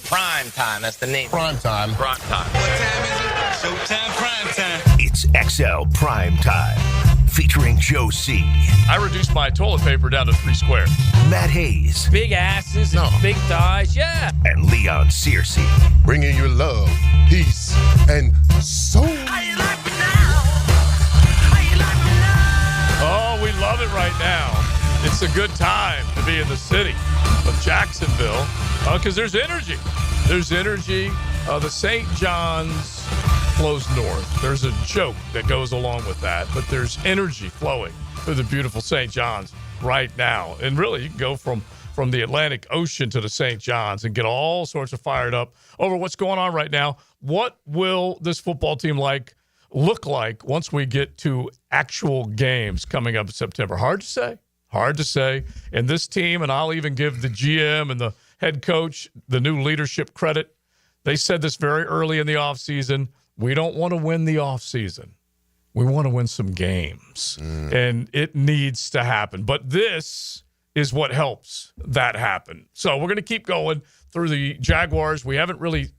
Primetime, that's the name. Primetime. Primetime. What time is it? Showtime, primetime. It's XL Primetime, featuring Joe C. I reduced my toilet paper down to 3 squares. Matt Hayes. Big asses and big thighs, yeah. And Leon Searcy. Bringing you love, peace, and soul. Oh, we love it right now. It's a good time to be in the city of Jacksonville because there's energy. There's energy. The St. John's flows north. There's a joke that goes along with that, but there's energy flowing through the beautiful St. John's right now. And really, you can go from the Atlantic Ocean to the St. John's and get all sorts of fired up over what's going on right now. What will this football team look like once we get to actual games coming up in September? Hard to say. Hard to say. And this team, and I'll even give the GM and the head coach the new leadership credit. They said this very early in the offseason. We don't want to win the offseason. We want to win some games. And it needs to happen. But this is what helps that happen. So we're going to keep going through the Jaguars. We haven't really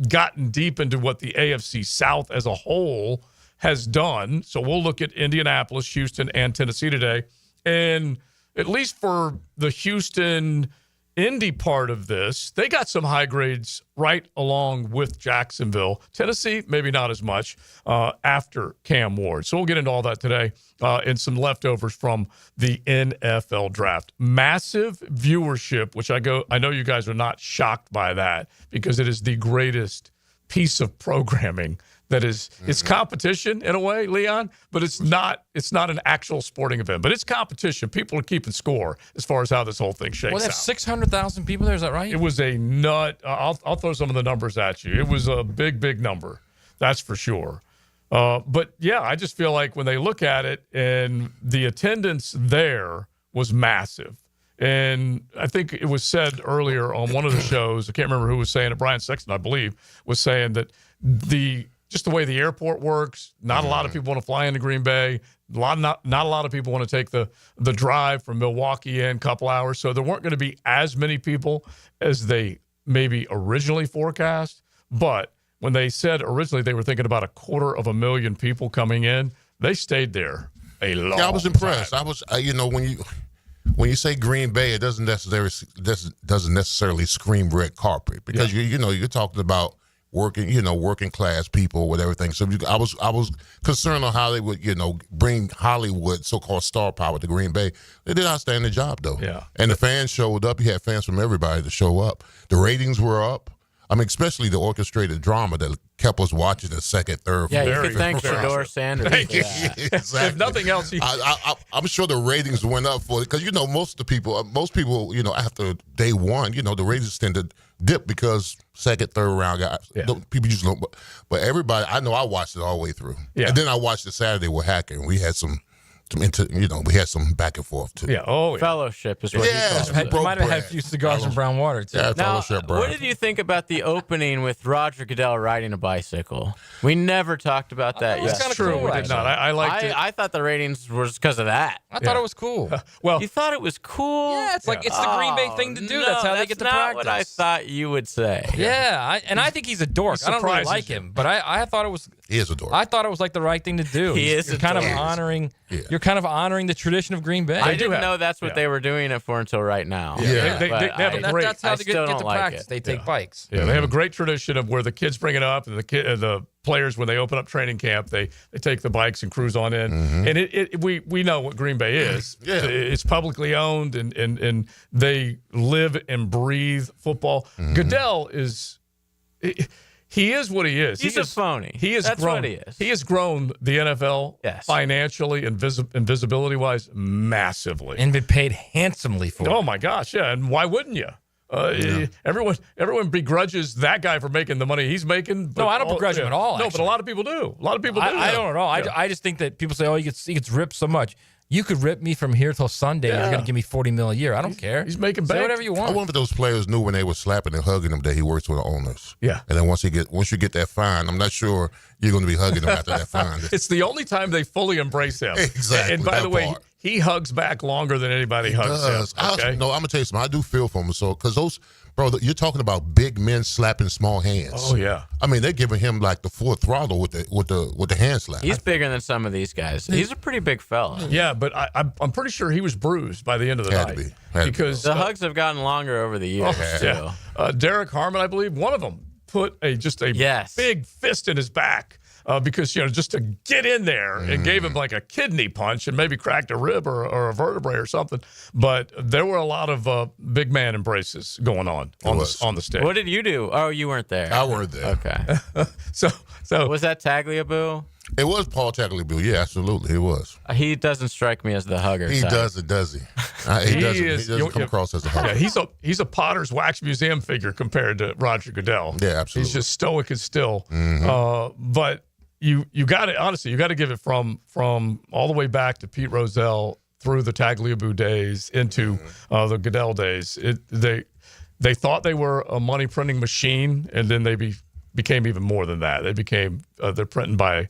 gotten deep into what the AFC South as a whole has done. So we'll look at Indianapolis, Houston, and Tennessee today. And at least for the Houston Indy part of this, they got some high grades right along with Jacksonville. Tennessee, maybe not as much after Cam Ward. So we'll get into all that today and some leftovers from the NFL draft. Massive viewership, which I know you guys are not shocked by that because it is the greatest piece of programming that is it's competition in a way, Leon, but it's not an actual sporting event. But it's competition. People are keeping score as far as how this whole thing shakes out. Well, there's 600,000 people there, is that right? It was a nut. I'll throw some of the numbers at you. It was a big number. That's for sure. But, yeah, I just feel like when they look at it and the attendance there was massive. And I think it was said earlier on one of the shows, I can't remember who was saying it, Brian Sexton, I believe, was saying that just the way the airport works, not a lot of people want to fly into Green Bay. Not a lot of people want to take the drive from Milwaukee in a couple hours. So there weren't going to be as many people as they maybe originally forecast. But when they said originally they were thinking about 250,000 people coming in, they stayed there a long time. Yeah, I was impressed. I was, when you say Green Bay, it doesn't necessarily scream red carpet because you're talking about working class people with everything. So I was concerned on how they would, bring Hollywood, so-called star power to Green Bay. They did an outstanding job, though. Yeah. And the fans showed up. You had fans from everybody to show up. The ratings were up. I mean, especially the orchestrated drama that kept us watching the second, third, yeah, fourth. you could thank Shedeur Sanders. Thank you. Exactly. If nothing else, I'm sure the ratings went up for it because most people, after day one, the ratings tend to dip because second, third round guys, people usually don't. But everybody, I know I watched it all the way through, and then I watched it Saturday with Hacker, and we had some back and forth too. Yeah. Oh, yeah. Fellowship is what you call it. You might have had a few cigars and brown water, too. Yeah, Now, fellowship, what did you think about the opening with Roger Goodell riding a bicycle? We never talked about that yet. That's true. cool, We did not. I liked it. I thought the ratings was because of that. I thought it was cool. Well, You thought it was cool? Yeah, it's like it's the Green Bay thing to do. That's how they get to not practice. what I thought you would say. Yeah, I think he's a dork. I don't really like him, but I thought it was. He is a dork. I thought it was like the right thing to do. He is You're a kind of dork. honoring. You're kind of honoring the tradition of Green Bay. I didn't know that's what they were doing it for until right now. Yeah. They have a great. That's how I they still get don't to like practice. it. They take bikes. Yeah, they have a great tradition of where the kids bring it up, and the players, when they open up training camp, they take the bikes and cruise on in. And we know what Green Bay is. Yeah. It's publicly owned, and they live and breathe football. Goodell is. He is what he is. He's a phony. That's grown, what he is. He has grown the NFL financially and visibility wise massively, And been paid handsomely for it. oh my gosh, yeah. And why wouldn't you? Everyone begrudges that guy for making the money he's making. But No, I don't begrudge him at all, No, but actually. a lot of people do. A lot of people do. I don't know. I just think that people say, "Oh, he gets ripped so much." You could rip me from here till Sunday. Yeah. You're going to give me $40 million a year. I don't care. He's making Say bank. whatever you I want. wonder if those players knew when they were slapping and hugging him that he works with the owners. Yeah. And then once you get that fine, I'm not sure you're going to be hugging him after that fine. It's the only time they fully embrace him. Exactly, And by that the way, part. he hugs back longer than anybody hugs him. Okay? I'm going to tell you something. I do feel for him. So, because Bro, you're talking about big men slapping small hands. Oh yeah. I mean, they're giving him like the full throttle with the hand slap. He's bigger than some of these guys. He's a pretty big fella. Yeah, but I'm pretty sure he was bruised by the end of the Had night. to be. Had to be. Because The hugs have gotten longer over the years, too. yeah. Derek Harmon, I believe, one of them put a big fist in his back. Because, just to get in there and gave him like a kidney punch and maybe cracked a rib or a vertebrae or something. But there were a lot of big man embraces going on the stage. What did you do? Oh, you weren't there. I weren't there. Okay. So Was that Tagliabue? It was Paul Tagliabue. Yeah, absolutely, it was. He doesn't strike me as the hugger. He type. doesn't, does he? He doesn't come across as a hugger. Yeah, he's a Potter's Wax Museum figure compared to Roger Goodell. Yeah, absolutely. He's just stoic and still. But you got to honestly, you got to give it from all the way back to Pete Rozelle through the Tagliabue days into the Goodell days. They thought they were a money printing machine, and then they became even more than that. They became they're printing by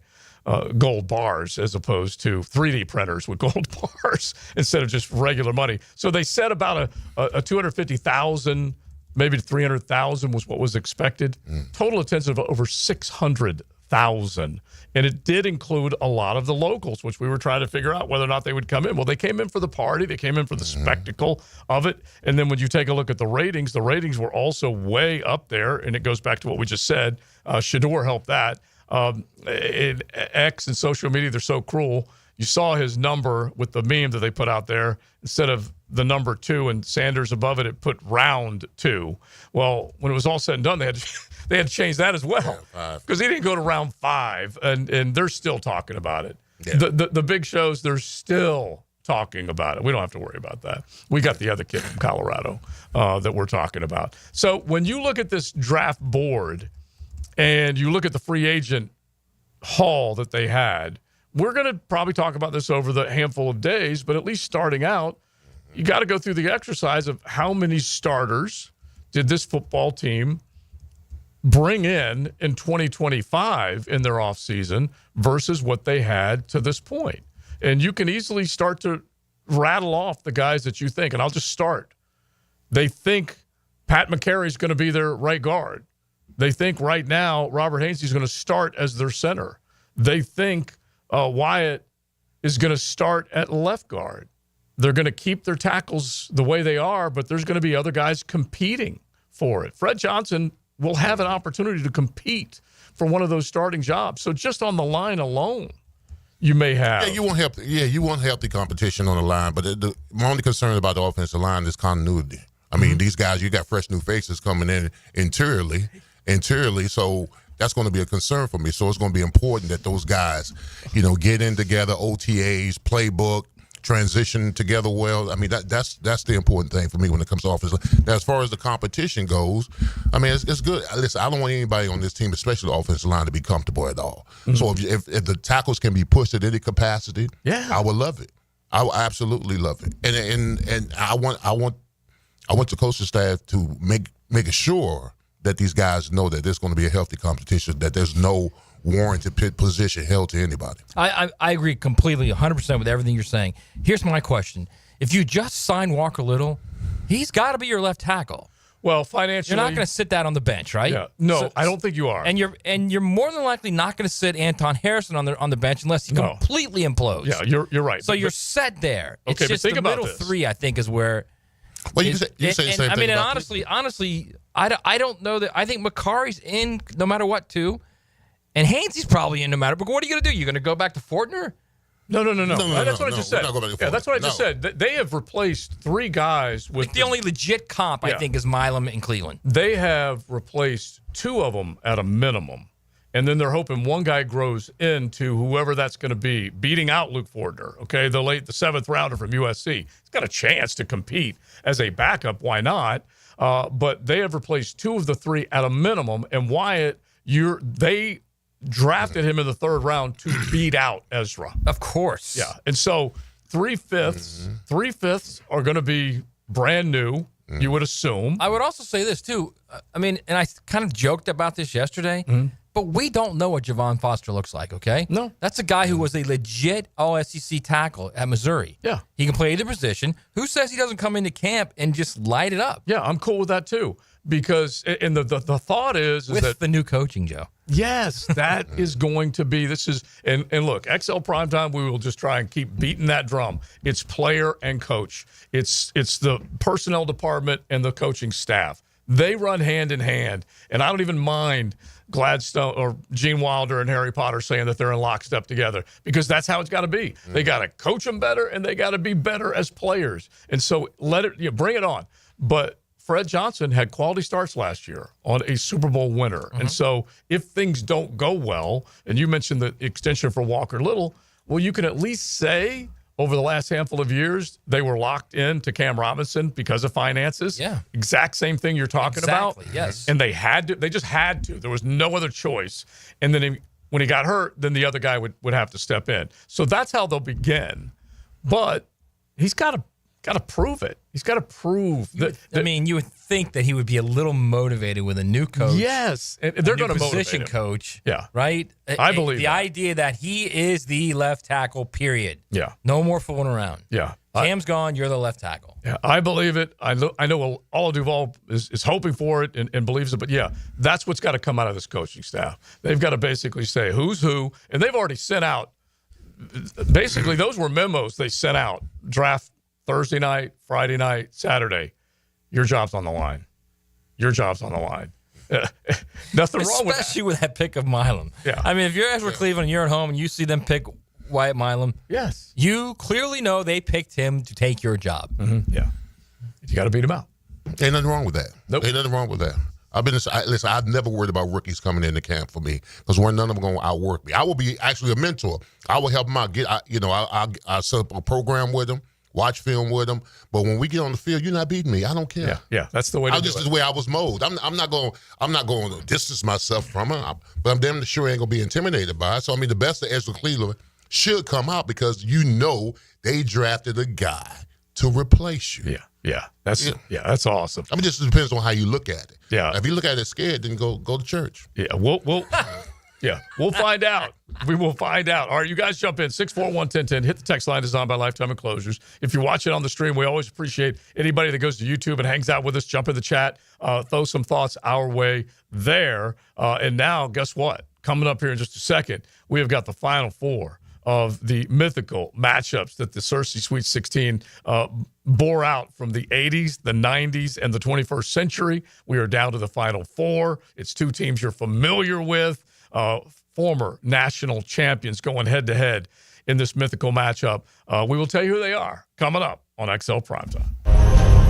gold bars as opposed to 3D printers with gold bars instead of just regular money. So they said about a 250,000, maybe 300,000 was what was expected. Total attendance of over 600,000. And it did include a lot of the locals, which we were trying to figure out whether or not they would come in. Well, they came in for the party. They came in for the spectacle of it. And then when you take a look at the ratings were also way up there. And it goes back to what we just said. Shador helped that. In X and social media, they're so cruel. You saw his number with the meme that they put out there. Instead of the number 2 and Sanders above it, it put round 2. Well, when it was all said and done, they had to change that as well because he didn't go to round 5, and they're still talking about it. Yeah. The big shows, they're still talking about it. We don't have to worry about that. We got the other kid from Colorado that we're talking about. So when you look at this draft board and you look at the free agent haul that they had, we're going to probably talk about this over the handful of days, but at least starting out, you got to go through the exercise of how many starters did this football team bring in 2025 in their offseason versus what they had to this point. And you can easily start to rattle off the guys that you think, and I'll just start. They think Pat McCarry's going to be their right guard. They think right now Robert Hainsey's going to start as their center. They think Wyatt is going to start at left guard. They're going to keep their tackles the way they are, but there's going to be other guys competing for it. Fred Johnson will have an opportunity to compete for one of those starting jobs. So just on the line alone, you may have. Yeah, you want healthy competition on the line, but my only concern about the offensive line is continuity. I mean, these guys, you got fresh new faces coming in interiorly, so that's going to be a concern for me. So it's going to be important that those guys, get in together, OTAs, playbook, transition together well. I mean, that's the important thing for me when it comes to offense. Now, as far as the competition goes, I mean, it's good. Listen, I don't want anybody on this team, especially the offensive line, to be comfortable at all. So if the tackles can be pushed at any capacity, I would love it. I would absolutely love it. And I want the coaching staff to make sure that these guys know that there's going to be a healthy competition, that there's no warranted position held to anybody. I agree completely, 100% with everything you're saying. Here's my question. If you just sign Walker Little, he's got to be your left tackle. Well, financially, you're not going to sit that on the bench, right? Yeah. No, I don't think you are. And you're more than likely not going to sit Anton Harrison on the bench unless he completely implodes. Yeah, you're right. So you're set there. Okay, it's just but think the about middle this. 3, I think, is where. Well, you say the same thing. I mean, and about honestly, I don't know that. I think McCarry's in no matter what, too. And Hainsey's probably in no matter. But what are you going to do? You're going to go back to Fortner? No. That's what I just said. That's what I just said. They have replaced 3 guys with the only legit comp, I think, is Milam in Cleveland. They have replaced 2 of them at a minimum. And then they're hoping one guy grows into whoever that's going to be, beating out Luke Fortner, okay, the 7th rounder from USC. He's got a chance to compete as a backup. Why not? But they have replaced 2 of the 3 at a minimum. And Wyatt, they drafted him in the 3rd round to beat out Ezra. Of course. Yeah. And so 3/5 are going to be brand new, you would assume. I would also say this, too. I mean, and I kind of joked about this yesterday, but we don't know what Javon Foster looks like, okay? No. That's a guy who was a legit All-SEC tackle at Missouri. Yeah. He can play either position. Who says he doesn't come into camp and just light it up? Yeah, I'm cool with that, too. because and the thought is With that the new coaching, Joe. yes, that is going to be and look, XL Primetime, we will just try and keep beating that drum. It's player and coach. It's the personnel department and the coaching staff. They run hand in hand, and I don't even mind Gladstone or Gene Wilder and Harry Potter saying that they're in lockstep together, because that's how it's got to be. They got to coach them better, and they got to be better as players. And so bring it on. But Fred Johnson had quality starts last year on a Super Bowl winner. And so if things don't go well, and you mentioned the extension for Walker Little, well, you can at least say over the last handful of years, they were locked in to Cam Robinson because of finances. Yeah. Exact same thing you're talking about. Yes. And they just had to. There was no other choice. And then when he got hurt, then the other guy would have to step in. So that's how they'll begin. But he's got to prove it. He's got to prove that. I mean, you would think that he would be a little motivated with a new coach. Yes, and they're going to motivate position him. coach. Yeah, right. I believe the that. idea that he is the left tackle. Period. Yeah, no more fooling around. Yeah, Cam's gone. You're the left tackle. Yeah, I believe it. I know all Duval is hoping for it and believes it. But yeah, that's what's got to come out of this coaching staff. They've got to basically say who's who, and they've already sent out. Basically, those were memos they sent out. Draft Thursday night, Friday night, Saturday. Your job's on the line. Your job's on the line. Nothing wrong with that. Especially with that pick of Milam. Yeah. I mean, if you're Ezra Cleveland and you're at home and you see them pick Wyatt Milam, yes, you clearly know they picked him to take your job. Mm-hmm. Yeah. You got to beat him out. Ain't nothing wrong with that. Nope. Ain't nothing wrong with that. Listen, I've never worried about rookies coming into camp for me, because none of them going to outwork me. I will be actually a mentor. I will help them out. I set up a program with them, watch film with them. But when we get on the field, you're not beating me. I don't care. Yeah, that's the way to do it. This is the way I was molded. I'm not going to distance myself from her, but I'm damn sure ain't going to be intimidated by it. So, I mean, the best of Ezra Cleveland should come out, because they drafted a guy to replace you. Yeah. That's awesome. I mean, just depends on how you look at it. Yeah. If you look at it scared, then go to church. Yeah, we'll find out. We will find out. All right, you guys jump in. 641-1010. Hit the text line designed by Lifetime Enclosures. If you watch it on the stream, we always appreciate anybody that goes to YouTube and hangs out with us. Jump in the chat. Throw some thoughts our way there. And now, guess what? Coming up here in just a second, we have got the Final Four of the mythical matchups that the Searcy Sweet 16 bore out from the 80s, the 90s, and the 21st century. We are down to the Final Four. It's two teams you're familiar with, former national champions going head-to-head in this mythical matchup. We will tell you who they are coming up on XL Primetime.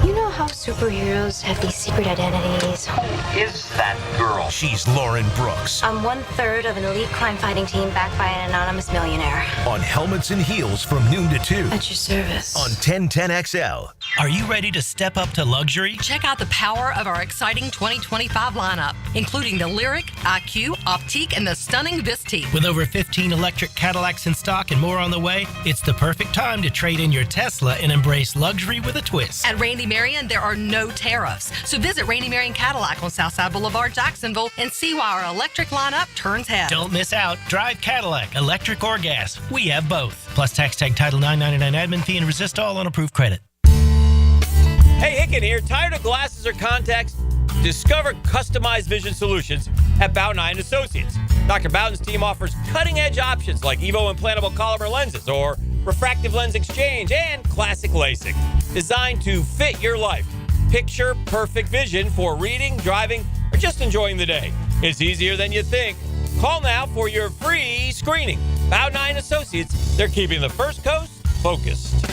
You know how superheroes have these secret identities? Who is that girl? She's Lauren Brooks. I'm 1/3 of an elite crime fighting team backed by an anonymous millionaire. On Helmets and Heels from noon to 2. At your service. On 1010XL. Are you ready to step up to luxury? Check out the power of our exciting 2025 lineup, including the Lyric, IQ, Optique, and the stunning Vistique. With over 15 electric Cadillacs in stock and more on the way, it's the perfect time to trade in your Tesla and embrace luxury with a twist. At Randy Marion, there are no tariffs. So visit Randy Marion Cadillac on Southside Boulevard, Jacksonville, and see why our electric lineup turns heads. Don't miss out. Drive Cadillac, electric or gas. We have both. Plus tax tag title $9.99 admin fee and resist all on approved credit. Hey, Hicken here. Tired of glasses or contacts? Discover customized vision solutions at Bowden Eye & Associates. Dr. Bowden's team offers cutting-edge options like EVO implantable Collamer lenses or refractive lens exchange and classic LASIK, designed to fit your life. Picture perfect vision for reading, driving, or just enjoying the day. It's easier than you think. Call now for your free screening. Bowden Eye & Associates, they're keeping the First Coast focused.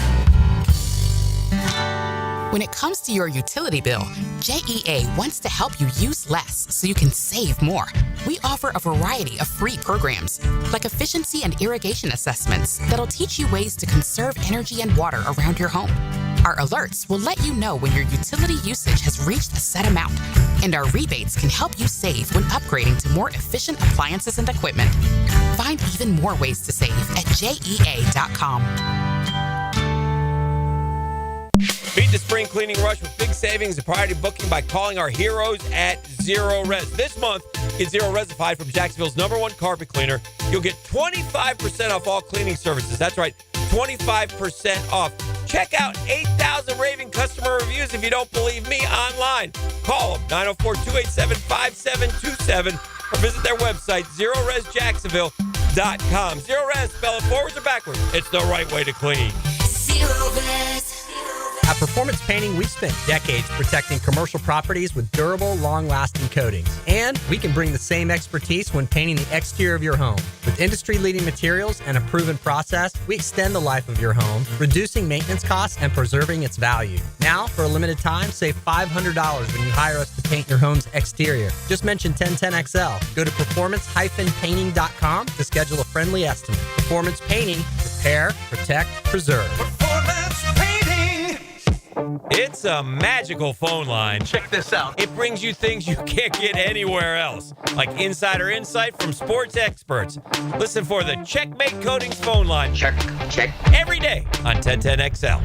When it comes to your utility bill, JEA wants to help you use less so you can save more. We offer a variety of free programs, like efficiency and irrigation assessments that'll teach you ways to conserve energy and water around your home. Our alerts will let you know when your utility usage has reached a set amount, and our rebates can help you save when upgrading to more efficient appliances and equipment. Find even more ways to save at JEA.com. Beat the spring cleaning rush with big savings and priority booking by calling our heroes at Zero Res. This month, get Zero Resified from Jacksonville's #1 carpet cleaner. You'll get 25% off all cleaning services. That's right, 25% off. Check out 8,000 raving customer reviews if you don't believe me online. Call them, 904-287-5727, or visit their website, ZeroResJacksonville.com. Zero Res, spell it forwards or backwards. It's the right way to clean. Zero Res. At Performance Painting, we've spent decades protecting commercial properties with durable, long-lasting coatings. And we can bring the same expertise when painting the exterior of your home. With industry-leading materials and a proven process, we extend the life of your home, reducing maintenance costs and preserving its value. Now, for a limited time, save $500 when you hire us to paint your home's exterior. Just mention 1010XL. Go to performance-painting.com to schedule a friendly estimate. Performance Painting. Repair, protect, preserve. Performance painting. It's a magical phone line. Check this out. It brings you things you can't get anywhere else, like insider insight from sports experts. Listen for the Checkmate Coatings phone line. Check. Every day on 1010XL.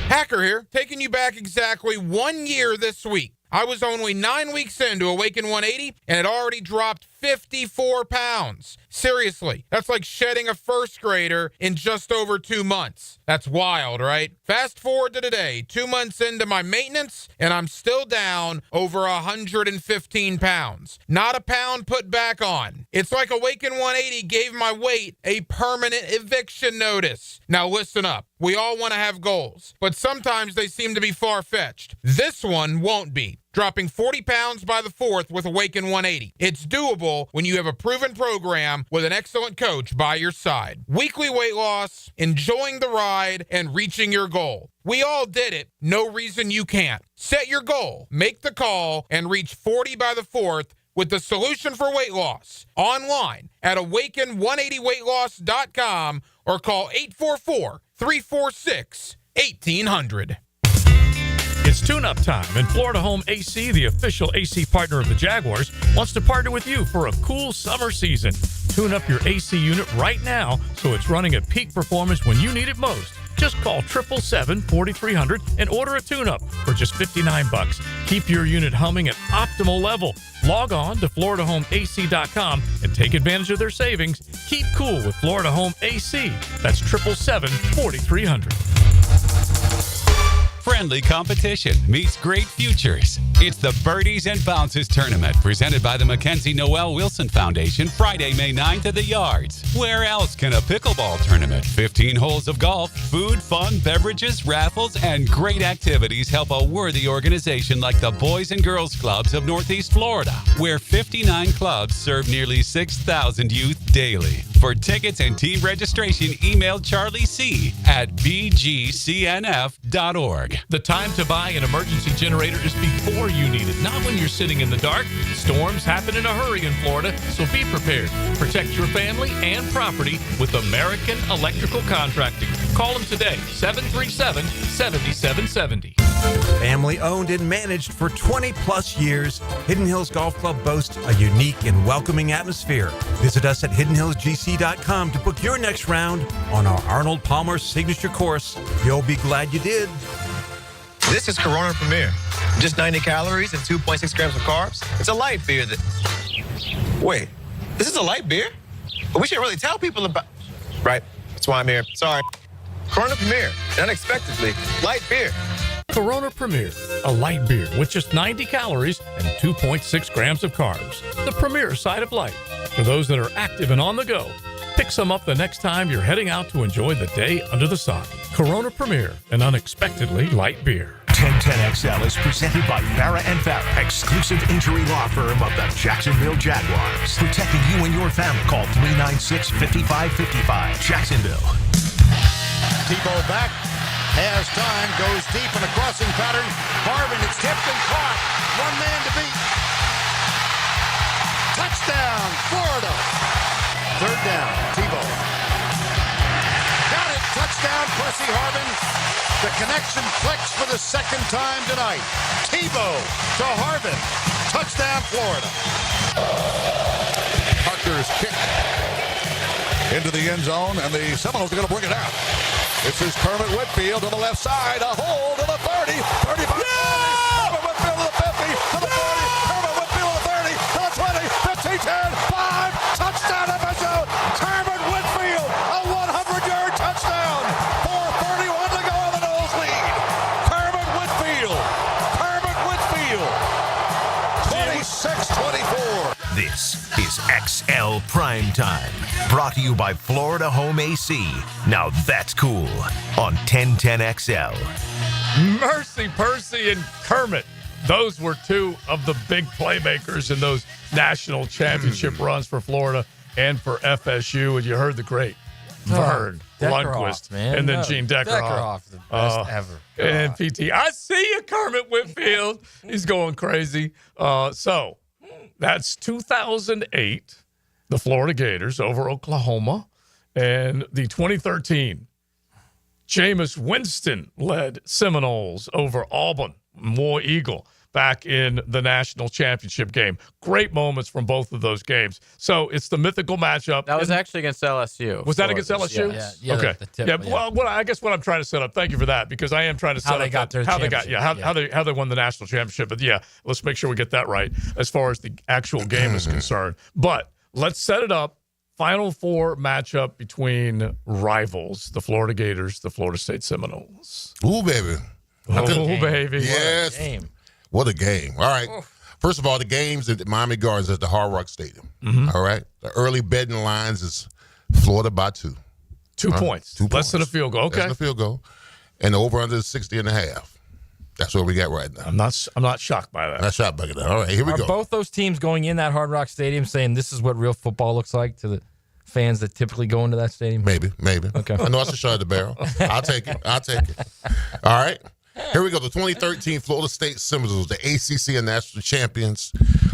Hacker here, taking you back exactly 1 year this week. I was only 9 weeks into Awaken 180, and it already dropped 54 pounds. Seriously, that's like shedding a first grader in just over 2 months. That's wild, right? Fast forward to today, 2 months into my maintenance, and I'm still down over 115 pounds. Not a pound put back on. It's like Awaken 180 gave my weight a permanent eviction notice. Now listen up. We all want to have goals, but sometimes they seem to be far-fetched. This one won't be. Dropping 40 pounds by the 4th with Awaken 180. It's doable when you have a proven program with an excellent coach by your side. Weekly weight loss, enjoying the ride, and reaching your goal. We all did it. No reason you can't. Set your goal, make the call, and reach 40 by the 4th with the solution for weight loss. Online at awaken180weightloss.com or call 844-346-1800. It's tune-up time, and Florida Home AC, the official AC partner of the Jaguars, wants to partner with you for a cool summer season. Tune up your AC unit right now so it's running at peak performance when you need it most. Just call 777-4300 and order a tune-up for just $59. Keep your unit humming at optimal level. Log on to FloridaHomeAC.com and take advantage of their savings. Keep cool with Florida Home AC. That's 777-4300. Friendly competition meets great futures. It's the Birdies and Bounces Tournament presented by the Mackenzie Noel Wilson Foundation Friday, May 9th at the Yards. Where else can a pickleball tournament, 15 holes of golf, food, fun, beverages, raffles, and great activities help a worthy organization like the Boys and Girls Clubs of Northeast Florida, where 59 clubs serve nearly 6,000 youth daily. For tickets and team registration, email Charlie C. at bgcnf.org. The time to buy an emergency generator is before you need it, not when you're sitting in the dark. Storms happen in a hurry in Florida, so be prepared. Protect your family and property with American Electrical Contracting. Call them today, 737-7770. Family owned and managed for 20-plus years, Hidden Hills Golf Club boasts a unique and welcoming atmosphere. Visit us at hiddenhillsgc.com to book your next round on our Arnold Palmer signature course. You'll be glad you did. This is Corona Premier. Just 90 calories and 2.6 grams of carbs. It's a light beer that... Wait, this is a light beer? But we should really tell people about... Right, that's why I'm here. Sorry. Corona Premier, unexpectedly, light beer. Corona Premier, a light beer with just 90 calories and 2.6 grams of carbs. The premier side of life. For those that are active and on the go, pick some up the next time you're heading out to enjoy the day under the sun. Corona Premier, an unexpectedly light beer. 1010XL is presented by Farah & Farah, exclusive injury law firm of the Jacksonville Jaguars. Protecting you and your family. Call 396-5555. Jacksonville. Tebow back, has time, goes deep in a crossing pattern. Harvin, it's tipped and caught. One man to beat. Touchdown, Florida. Third down, Tebow. Got it, touchdown, Percy Harvin. The connection clicks for the second time tonight. Tebow to Harvin. Touchdown, Florida. Parker's kick into the end zone, and the Seminoles are going to bring it out. This is Kermit Whitfield to the left side. A hole to the 30, 35. Yeah! Kermit Whitfield to the 50, to the 40. Kermit Whitfield to the 30, to the 20, 15, 10, 5. Touchdown episode. Kermit Whitfield, a 100-yard touchdown. 4:31 to go. 26-24. This is XL Primetime, brought to you by Florida Home AC. Now that's cool on 1010XL. Mercy, Percy, and Kermit. Those were two of the big playmakers in those national championship runs for Florida and for FSU. And you heard the great Vern Lundquist, man. and then Gene Deckerhoff. Deckerhoff, the best ever. And PT. I see you, Kermit Whitfield. He's going crazy. So that's 2008, the Florida Gators over Oklahoma. And the 2013, Jameis Winston led Seminoles over Auburn, War Eagle, back in the national championship game. Great moments from both of those games. So it's the mythical matchup. That was actually against LSU. Was that against LSU? Yeah, okay. the tip, Well, I guess what I'm trying to set up. Thank you for that, because I am trying to set up how they won the national championship. But yeah, let's make sure we get that right as far as the actual game is concerned. But let's set it up. Final Four matchup between rivals, the Florida Gators, the Florida State Seminoles. Ooh, baby. Baby. Yes. What a game. All right. First of all, the games at Miami Gardens at the Hard Rock Stadium. All right. The early betting lines is Florida by 2. 2 points. 2 Less points. than a field goal. Okay. Less than a field goal. And the over-under is 60.5. That's what we got right now. I'm not shocked by that. Not shocked by that. All right, here we go. Are both those teams going in that Hard Rock Stadium saying this is what real football looks like to the fans that typically go into that stadium? Maybe. Okay. I know it's a shot at the barrel. I'll take it. All right. Here we go. The 2013 Florida State Seminoles, the ACC and national champions,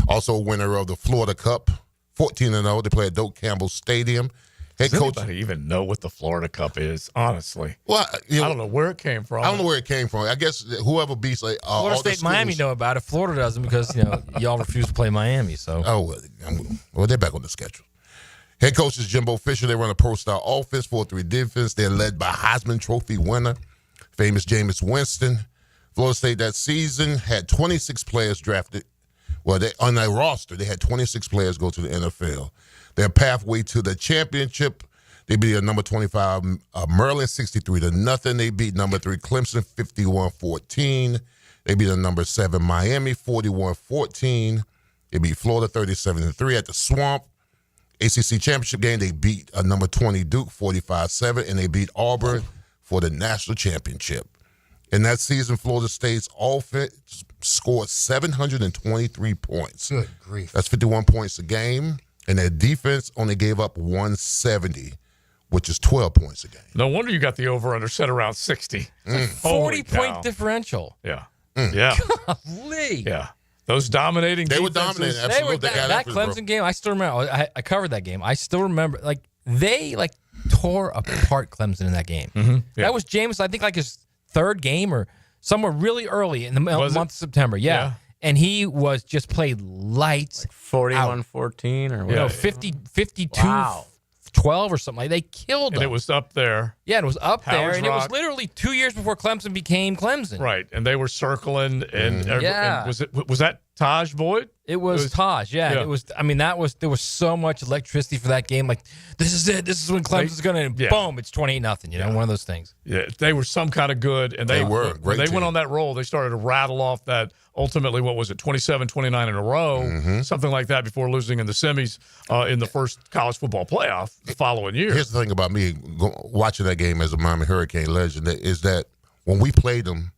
also a winner of the Florida Cup, 14-0. They play at Doak Campbell Stadium. Head Does coach. anybody even know what the Florida Cup is? Honestly, Well, I don't know where it came from. I don't know where it came from. I guess whoever beats Florida all the State, schools, Miami know about it. Florida doesn't because y'all refuse to play Miami. So well, they're back on the schedule. Head coach is Jimbo Fisher. They run a pro-style offense, 4-3 defense. They're led by Heisman Trophy winner, famous Jameis Winston. Florida State that season had 26 players drafted. Well, on their roster, they had 26 players go to the NFL. Their pathway to the championship, they beat a number 25 Maryland 63-0. They beat number 3 Clemson 51-14. They beat a number 7 Miami 41-14. They beat Florida 37-3 at the Swamp. ACC championship game, they beat a number 20 Duke 45-7, and they beat Auburn for the national championship. In that season, Florida State's offense scored 723 points. Good grief. That's 51 points a game. And their defense only gave up 170, which is 12 points a game. No wonder you got the over-under set around 60. 40-point differential. Yeah. Yeah. Golly. Yeah. Those dominating They were defenses. dominating, absolutely. That Clemson game, I still remember. I covered that game. I still remember. They tore apart Clemson in that game. Yeah. That was Jameis, I think, his third game or somewhere really early in the month of September. Yeah. And he was just played lights. 41-14 or what? 52 12 or something. They killed them. And it was up there. Yeah, it was up there. Howard's And it was Rock. literally 2 years before Clemson became Clemson. Right. And they were circling. And, Yeah. and was that Taj Boyd? It was Taj, yeah. Yeah. It was. I mean, there was so much electricity for that game. Like, this is it. This is when Clemson's going to, boom, it's 28-0. You know, one of those things. Yeah, they were some kind of good, and they were. When Great they team. went on that roll, they started to rattle off that. Ultimately, what was it, 27, 29 in a row, something like that, before losing in the semis in the first college football playoff the following year. Here's the thing about me watching that game as a Miami Hurricane legend is that when we played them,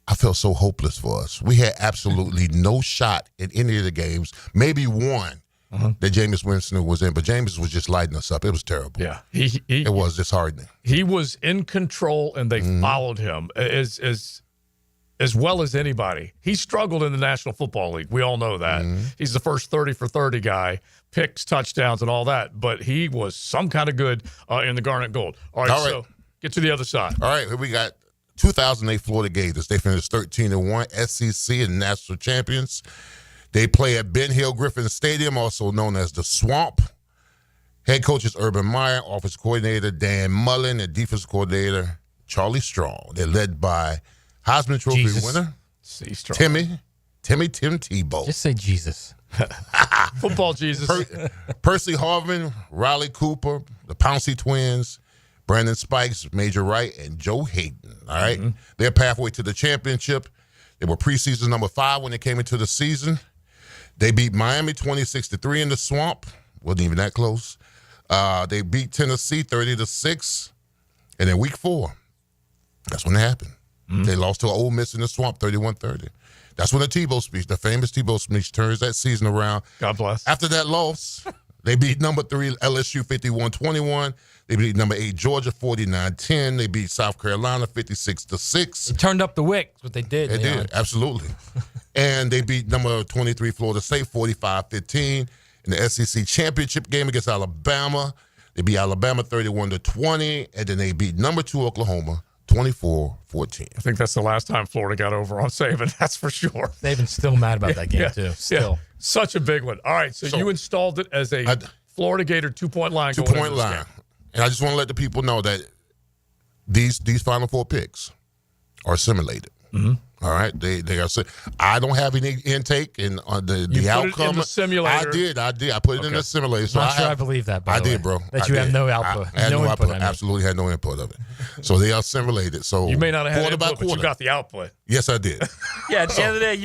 I felt so hopeless for us. We had absolutely no shot in any of the games, maybe one that Jameis Winston was in, but Jameis was just lighting us up. It was terrible. Yeah, it was disheartening. He was in control, and they followed him as well as anybody. He struggled in the National Football League. We all know that. He's the first 30 for 30 guy, picks, touchdowns, and all that. But he was some kind of good in the Garnet Gold. All right, so get to the other side. All right, here we got 2008 Florida Gators. They finished 13-1, SEC and national champions. They play at Ben Hill Griffin Stadium, also known as the Swamp. Head coach is Urban Meyer, offensive coordinator Dan Mullen, and defensive coordinator Charlie Strong. They're led by Heisman Trophy winner Tim Tebow. Just say Jesus. Football Jesus. Percy Harvin, Riley Cooper, the Pouncey twins, Brandon Spikes, Major Wright, and Joe Hayden. All right? They're pathway to the championship. They were preseason number 5 when they came into the season. They beat Miami 26-3 in the Swamp. Wasn't even that close. They beat Tennessee 30-6. And in week 4, that's when it happened. They lost to Ole Miss in the Swamp 31-30. That's when the Tebow speech, the famous Tebow speech, turns that season around. God bless. After that loss, they beat number 3 LSU 51-21. They beat number 8 Georgia 49-10. They beat South Carolina 56-6. They turned up the wick. That's what they did. They did, absolutely. And they beat number 23 Florida State 45-15 in the SEC championship game against Alabama. They beat Alabama 31-20, and then they beat number 2 Oklahoma 24-14. I think that's the last time Florida got over on Saban. That's for sure. Saban's still mad about that game, too. Still. Yeah. Such a big one. All right, so you installed it as a Florida Gator 2-point line. 2-point line. And I just want to let the people know that these Final Four picks are simulated. All right, they are. I don't have any intake in the outcome. Put it in the simulator. I did. I put it in the simulator. So Not sure I believe that. By I the way. did, bro. That you have no output. I had no input. output. Absolutely had no input of it. So they are simulated. So You may not have had quarter by input, but quarter. you got the output. Yes, I did. Yeah, at the end of the day,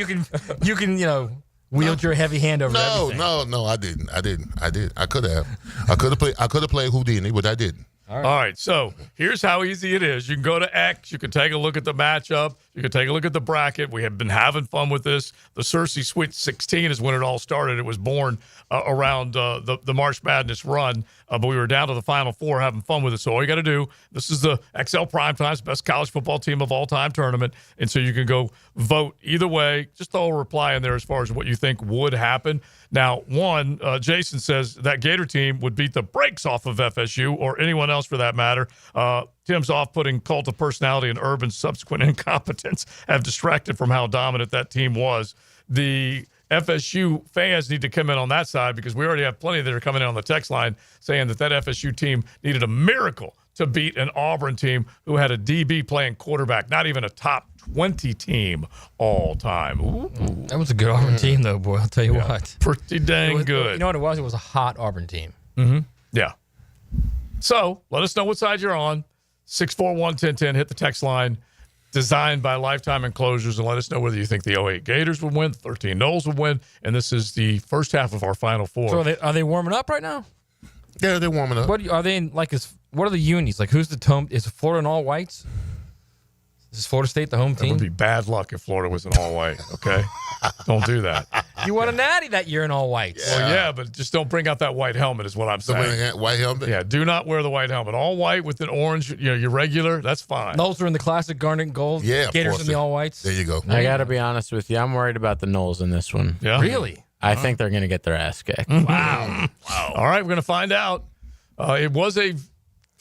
you can wield your heavy hand over everything. No, I didn't. I could have. I could have played Houdini, but I didn't. All right, so here's how easy it is. You can go to X. You can take a look at the matchup. You can take a look at the bracket. We have been having fun with this. The Searcy Sweet 16 is when it all started. It was born around the March Madness run, but we were down to the Final Four having fun with it. So all you got to do, this is the XL Primetime's best college football team of all time tournament, and so you can go vote either way. Just throw a reply in there as far as what you think would happen. Now, Jason says that Gator team would beat the brakes off of FSU or anyone else for that matter. Tim's off-putting cult of personality and Urban's subsequent incompetence have distracted from how dominant that team was. The FSU fans need to come in on that side because we already have plenty that are coming in on the text line saying that FSU team needed a miracle to beat an Auburn team who had a DB playing quarterback, not even a top 20 team all time. Ooh. That was a good Auburn team, though, boy. I'll tell you what. Pretty dang good. You know what it was? It was a hot Auburn team. Mm-hmm. Yeah. So let us know what side you're on. 641-1010. Hit the text line. Designed by Lifetime Enclosures, and let us know whether you think the 08 Gators would win, the 13 Noles would win, and this is the first half of our Final Four. So are they warming up right now? Yeah, they're warming up. What are they in, like? What are the unis like? Who's the home? Is Florida an all whites? Is Florida State the home team? It would be bad luck if Florida was an all white. Okay, don't do that. You won a natty that year in all whites. Yeah. Well, yeah, but just don't bring out that white helmet. Is what I'm saying. The white helmet. Yeah, do not wear the white helmet. All white with an orange. Your regular. That's fine. Noles are in the classic garnet and gold. Yeah, Gators in the all whites. There you go. I got to be honest with you. I'm worried about the Noles in this one. Yeah, really. I think they're going to get their ass kicked. Wow. All right, we're going to find out. It was a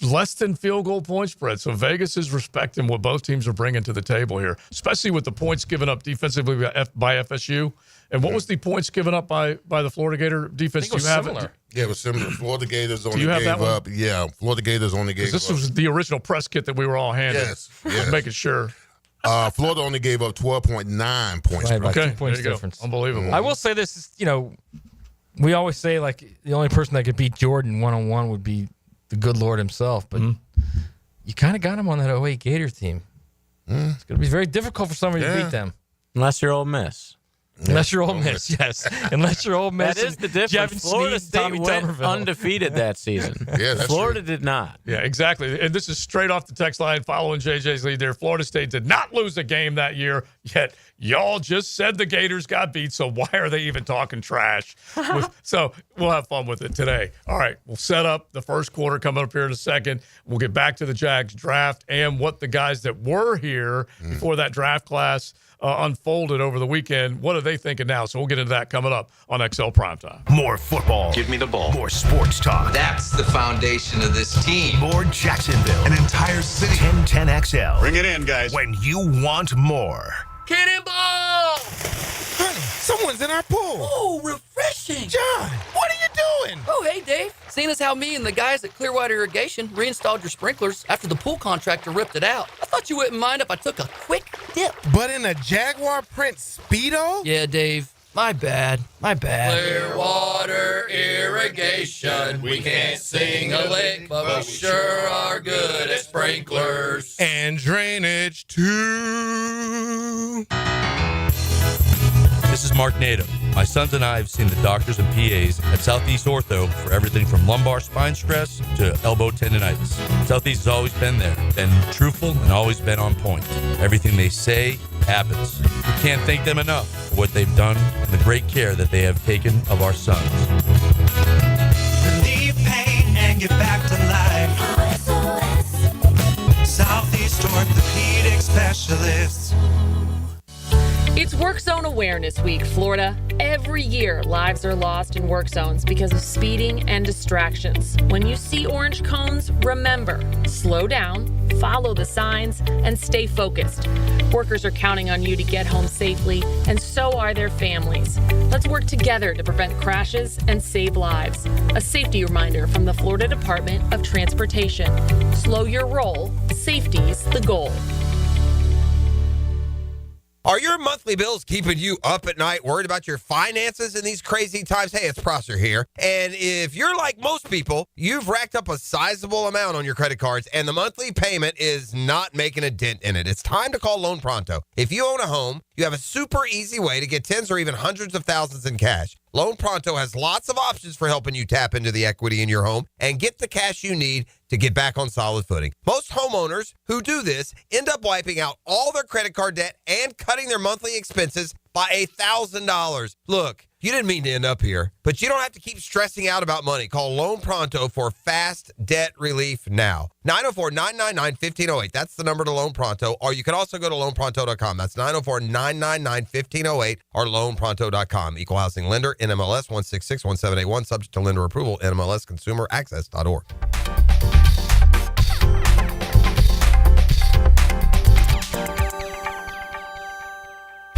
less than field goal point spread, so Vegas is respecting what both teams are bringing to the table here, especially with the points given up defensively by FSU. And what was the points given up by the Florida Gator defense? Do you have similar. Yeah, it was similar. Florida Gators only you have gave that one? up. Yeah, Florida Gators only gave up. This was the original press kit that we were all handed. Yes. Making sure. Florida only gave up 12.9 points. Right, about Okay, 2 points there you difference. go. Unbelievable. I will say this is, we always say like the only person that could beat Jordan one-on-one would be the good Lord himself, but you kind of got him on that 08 Gator team. It's going to be very difficult for somebody to beat them. Unless you're Ole Miss. Unless you're Ole Miss, yes. Unless you're Ole Miss. That is the difference. Florida State went undefeated that season. Yeah, that's Florida true. did not. Yeah, exactly. And this is straight off the text line following JJ's lead there. Florida State did not lose a game that year, yet y'all just said the Gators got beat, so why are they even talking trash? So we'll have fun with it today. All right, we'll set up the first quarter coming up here in a second. We'll get back to the Jags draft and what the guys that were here before that draft class unfolded over the weekend. What are they thinking now? So we'll get into that coming up on XL Primetime. More football. Give me the ball. More sports talk. That's the foundation of this team. More Jacksonville. An entire city. 1010XL. Bring it in, guys. When you want more. Cannonball! Honey, someone's in our pool. Oh, refreshing. John, what are you doing? Oh, hey, Dave. Seeing as how me and the guys at Clearwater Irrigation reinstalled your sprinklers after the pool contractor ripped it out, I thought you wouldn't mind if I took a quick dip. But in a Jaguar print Speedo? Yeah, Dave. My bad. Clearwater Irrigation. We can't sing a lick, but we sure are good at sprinklers. And drainage, too. This is Mark Nato. My sons and I have seen the doctors and PAs at Southeast Ortho for everything from lumbar spine stress to elbow tendonitis. Southeast has always been there, been truthful, and always been on point. Everything they say happens. We can't thank them enough for what they've done and the great care that they have taken of our sons. Relieve pain and get back to life. Southeast Orthopedic Specialists. It's Work Zone Awareness Week, Florida. Every year, lives are lost in work zones because of speeding and distractions. When you see orange cones, remember, slow down, follow the signs, and stay focused. Workers are counting on you to get home safely, and so are their families. Let's work together to prevent crashes and save lives. A safety reminder from the Florida Department of Transportation. Slow your roll. Safety's the goal. Are your monthly bills keeping you up at night, worried about your finances in these crazy times? Hey, it's Prosser here. And if you're like most people, you've racked up a sizable amount on your credit cards, and the monthly payment is not making a dent in it. It's time to call Loan Pronto. If you own a home, you have a super easy way to get tens or even hundreds of thousands in cash. Loan Pronto has lots of options for helping you tap into the equity in your home and get the cash you need to get back on solid footing. Most homeowners who do this end up wiping out all their credit card debt and cutting their monthly expenses by $1,000. Look, you didn't mean to end up here, but you don't have to keep stressing out about money. Call Loan Pronto for fast debt relief now. 904-999-1508. That's the number to Loan Pronto. Or you can also go to loanpronto.com. That's 904-999-1508 or loanpronto.com. Equal housing lender, NMLS 1661781. Subject to lender approval, NMLSconsumeraccess.org.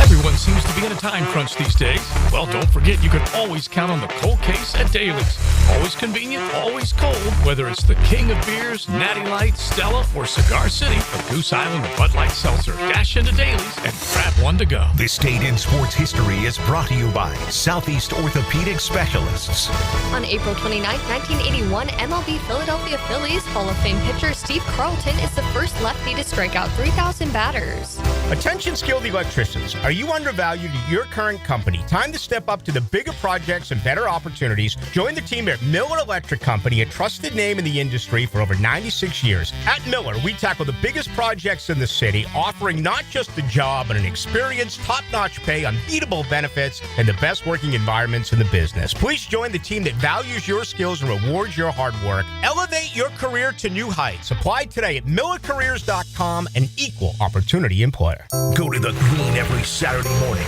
Everyone seems to be in a time crunch these days. Well, don't forget you can always count on the cold case at Daly's. Always convenient, always cold. Whether it's the king of beers, Natty Light, Stella, or Cigar City, or Goose Island, or Bud Light Seltzer, dash into Daly's and grab one to go. This Day in Sports History is brought to you by Southeast Orthopedic Specialists. On April 29, 1981, MLB Philadelphia Phillies Hall of Fame pitcher Steve Carlton is the first lefty to strike out 3,000 batters. Attention skilled electricians. Are you undervalued at your current company? Time to step up to the bigger projects and better opportunities. Join the team at Miller Electric Company, a trusted name in the industry for over 96 years. At Miller, we tackle the biggest projects in the city, offering not just a job, but an experience, top-notch pay, unbeatable benefits, and the best working environments in the business. Please join the team that values your skills and rewards your hard work. Elevate your career to new heights. Apply today at millercareers.com, an equal opportunity employer. Go to the green every Saturday morning.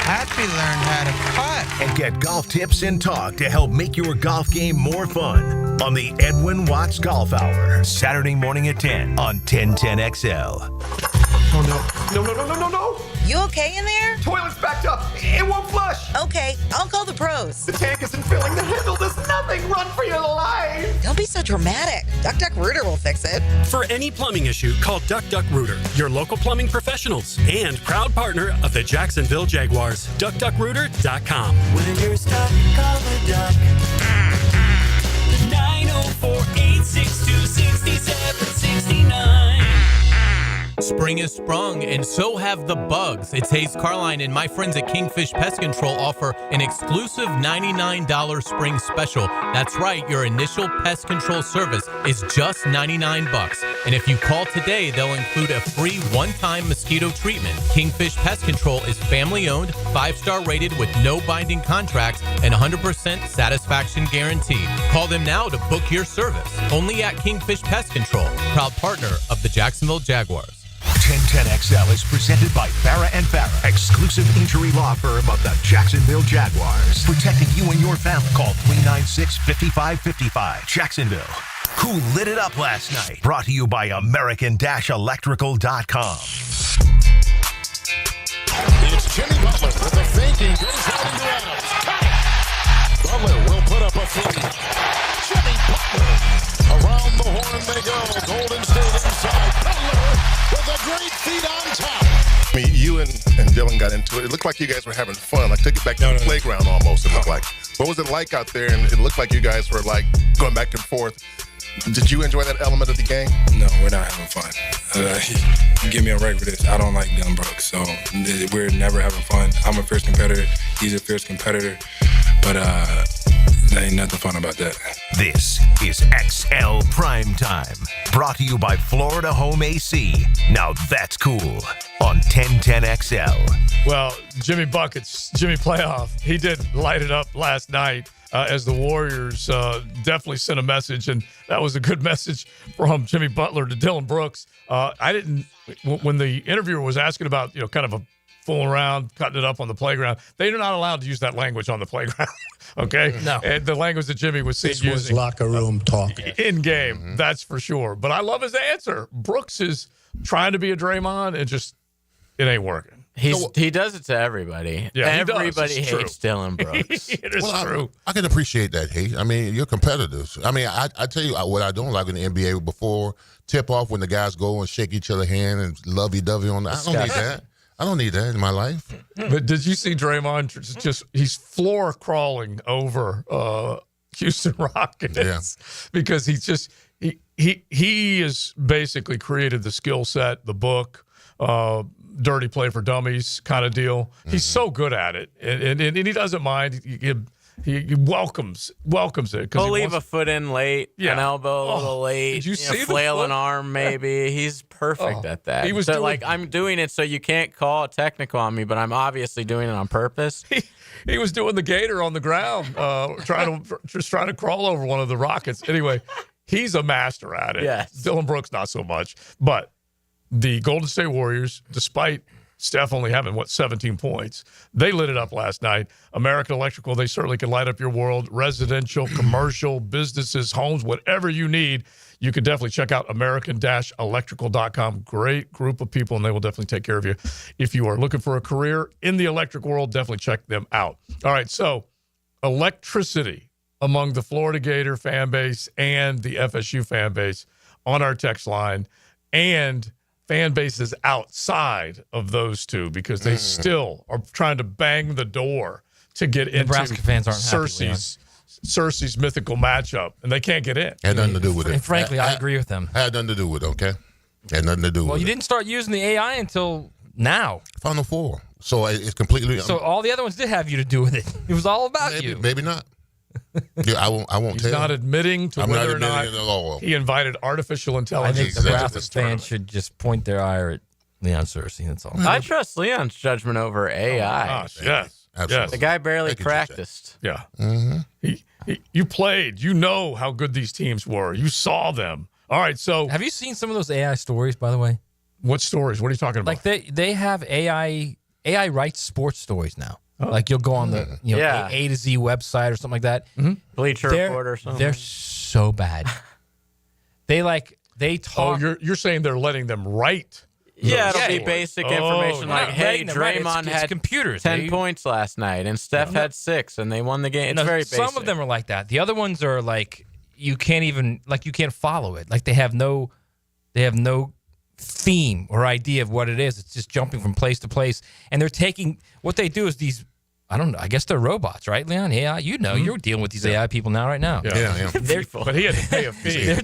Happy learned how to putt. And get golf tips and talk to help make your golf game more fun on the Edwin Watts Golf Hour. Saturday morning at 10 on 1010XL. Oh, no. No. You okay in there? Toilet's backed up. It won't flush. Okay, I'll call the pros. The tank isn't filling. The handle does nothing. Run for your life. Don't be so dramatic. Duck Duck Rooter will fix it. For any plumbing issue, call Duck Duck Rooter, your local plumbing professionals and proud partner of the Jacksonville Jaguars. DuckDuckRooter.com. When you're stuck, call the duck. 904-862-6769. Spring has sprung, and so have the bugs. It's Hayes Carline and my friends at Kingfish Pest Control offer an exclusive $99 spring special. That's right, your initial pest control service is just $99. And if you call today, they'll include a free one-time mosquito treatment. Kingfish Pest Control is family-owned, 5-star rated with no binding contracts, and 100% satisfaction guaranteed. Call them now to book your service. Only at Kingfish Pest Control, proud partner of the Jacksonville Jaguars. 1010XL is presented by Farrah & Farrah, exclusive injury law firm of the Jacksonville Jaguars. Protecting you and your family. Call 396-5555. Jacksonville. Who lit it up last night? Brought to you by American-Electrical.com. It's Jimmy Butler with the fake. He goes out into Adams. Butler will put up a three. Jimmy Butler. Around the horn they go. Golden State inside. Butler with a great feed on top. I mean, you and Dylan got into it. It looked like you guys were having fun. Like, took it back to the playground almost, it looked like. What was it like out there? And it looked like you guys were, like, going back and forth. Did you enjoy that element of the game? No, we're not having fun. You get me on record for this. I don't like Dylan Brooks, so we're never having fun. I'm a fierce competitor. He's a fierce competitor, but there ain't nothing fun about that. This is XL Primetime, brought to you by Florida Home AC. Now that's cool on 1010XL. Well, Jimmy Buckets, Jimmy Playoff, he did light it up last night as the Warriors definitely sent a message, and that was a good message from Jimmy Butler to Dylan Brooks. When the interviewer was asking about, kind of a fooling around, cutting it up on the playground, they're not allowed to use that language on the playground. Okay? No. And the language that Jimmy was This using. was locker room talk. In game, that's for sure. But I love his answer. Brooks is trying to be a Draymond, and just, it ain't working. He does it to everybody. Yeah, everybody he does. hates Dylan Brooks. It is true. I can appreciate that hate. I mean, you're competitors. I mean, I tell you what I don't like in the NBA before tip-off when the guys go and shake each other's hand and lovey-dovey on that. I don't need that. I don't need that in my life. But did you see Draymond he's floor crawling over Houston Rockets because he has basically created the skill set, the book, dirty play for dummies kind of deal. He's so good at it, and he doesn't mind. He welcomes it. He'll leave a foot in late, an elbow a little late. Did you see flail an arm maybe? He's perfect at that. He was I'm doing it so you can't call it technical on me, but I'm obviously doing it on purpose. He was doing the gator on the ground, trying to crawl over one of the Rockets. Anyway, he's a master at it. Yes. Dylan Brooks not so much, but the Golden State Warriors, despite Steph only having, 17 points, they lit it up last night. American Electrical, they certainly can light up your world. Residential, commercial, businesses, homes, whatever you need, you can definitely check out American-Electrical.com. Great group of people, and they will definitely take care of you. If you are looking for a career in the electric world, definitely check them out. All right, so electricity among the Florida Gator fan base and the FSU fan base on our text line, and fan bases outside of those two, because they still are trying to bang the door to get into Nebraska fans aren't happy, Searcy's mythical matchup, and they can't get in. Had nothing to do with it. And frankly, I agree with them. Had nothing to do with it, okay? Had nothing to do with it. Well, you didn't start using the AI until now. Final Four. So it's completely... So all the other ones did have you to do with it. It was all about you. Maybe not. Yeah, I won't He's tell. not admitting to whether or not he invited artificial I intelligence. think Nebraska fans should just point their eye at Leon Searcy. That's all. I trust Leon's judgment over AI. Gosh, yes. Absolutely. Yes. The guy barely practiced. Yeah. Mm-hmm. You played. You know how good these teams were. You saw them. All right, so... Have you seen some of those AI stories, by the way? What stories? What are you talking about? Like they have AI writes sports stories now. Like you'll go on the A to Z website or something like that. Bleacher Report or something. They're so bad. they talk. Oh, you're saying they're letting them write? Yeah, it'll be basic information like, hey, Draymond had computers, 10 points last night, and Steph had 6, and they won the game. It's very basic. Some of them are like that. The other ones are like you can't follow it. Like they have no theme or idea of what it is. It's just jumping from place to place, and they're taking what they do is these. I don't know. I guess they're robots, right, Leon? AI, you're dealing with these AI people now, right now. Yeah. But he had to pay a fee.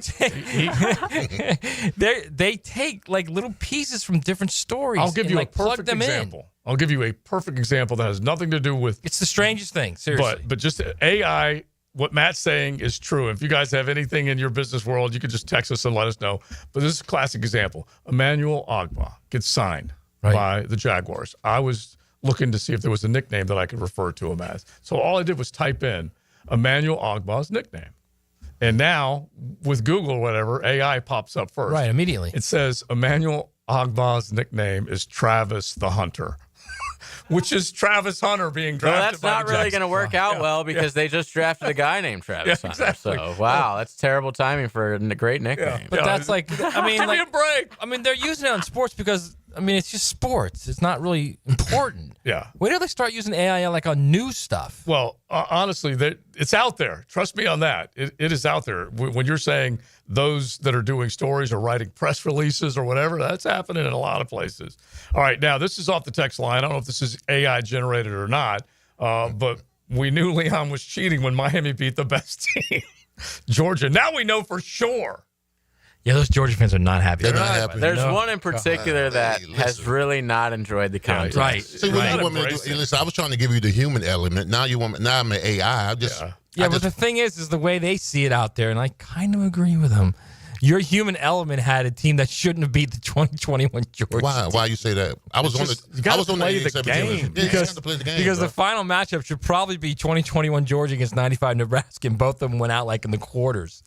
They take like little pieces from different stories. I'll give you a plug perfect them example. in. I'll give you a perfect example that has nothing to do with. It's the strangest thing, seriously. But just AI. What Matt's saying is true. If you guys have anything in your business world, you can just text us and let us know. But this is a classic example. Emmanuel Ogbah gets signed by the Jaguars. I was looking to see if there was a nickname that I could refer to him as. So all I did was type in Emmanuel Ogbah's nickname. And now with Google or whatever, AI pops up first. Right, immediately. It says Emmanuel Ogbah's nickname is Travis the Hunter, which is Travis Hunter being drafted. Well, that's not really going to work out well because they just drafted a guy named Travis Hunter. Exactly. So, wow, that's terrible timing for a great nickname. But that's like, I mean, give me a break. I mean, they're using it on sports because, I mean, it's just sports. It's not really important. Yeah. Wait till they start using AI like on news stuff. Well, honestly, it's out there. Trust me on that. It is out there. When you're saying those that are doing stories or writing press releases or whatever, that's happening in a lot of places. All right, now this is off the text line. I don't know if this is AI generated or not, but we knew Leon was cheating when Miami beat the best team. Georgia. Now we know for sure. Yeah, those Georgia fans are not happy. They're not happy. There's one in particular that has really not enjoyed the contest. Right. See, what you want me to do? Listen, I was trying to give you the human element. Now I'm an AI. But the thing is the way they see it out there, and I kind of agree with them. Your human element had a team that shouldn't have beat the 2021 Georgia. Why you say that? I was on the game because the final matchup should probably be 2021 Georgia against 95 Nebraska, and both of them went out like in the quarters.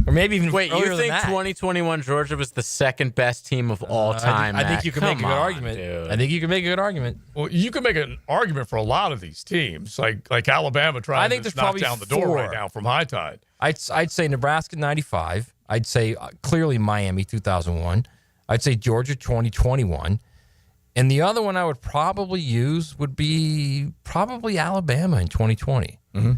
Or maybe even Wait, you think 2021 Georgia was the second best team of all time? I think you can make a good argument. Dude. I think you can make a good argument. Well, you can make an argument for a lot of these teams, like Alabama trying to knock down the door right now from High Tide. I'd say Nebraska 95. I'd say clearly Miami 2001. I'd say Georgia 2021. And the other one I would probably use would be probably Alabama in 2020. Mm-hmm.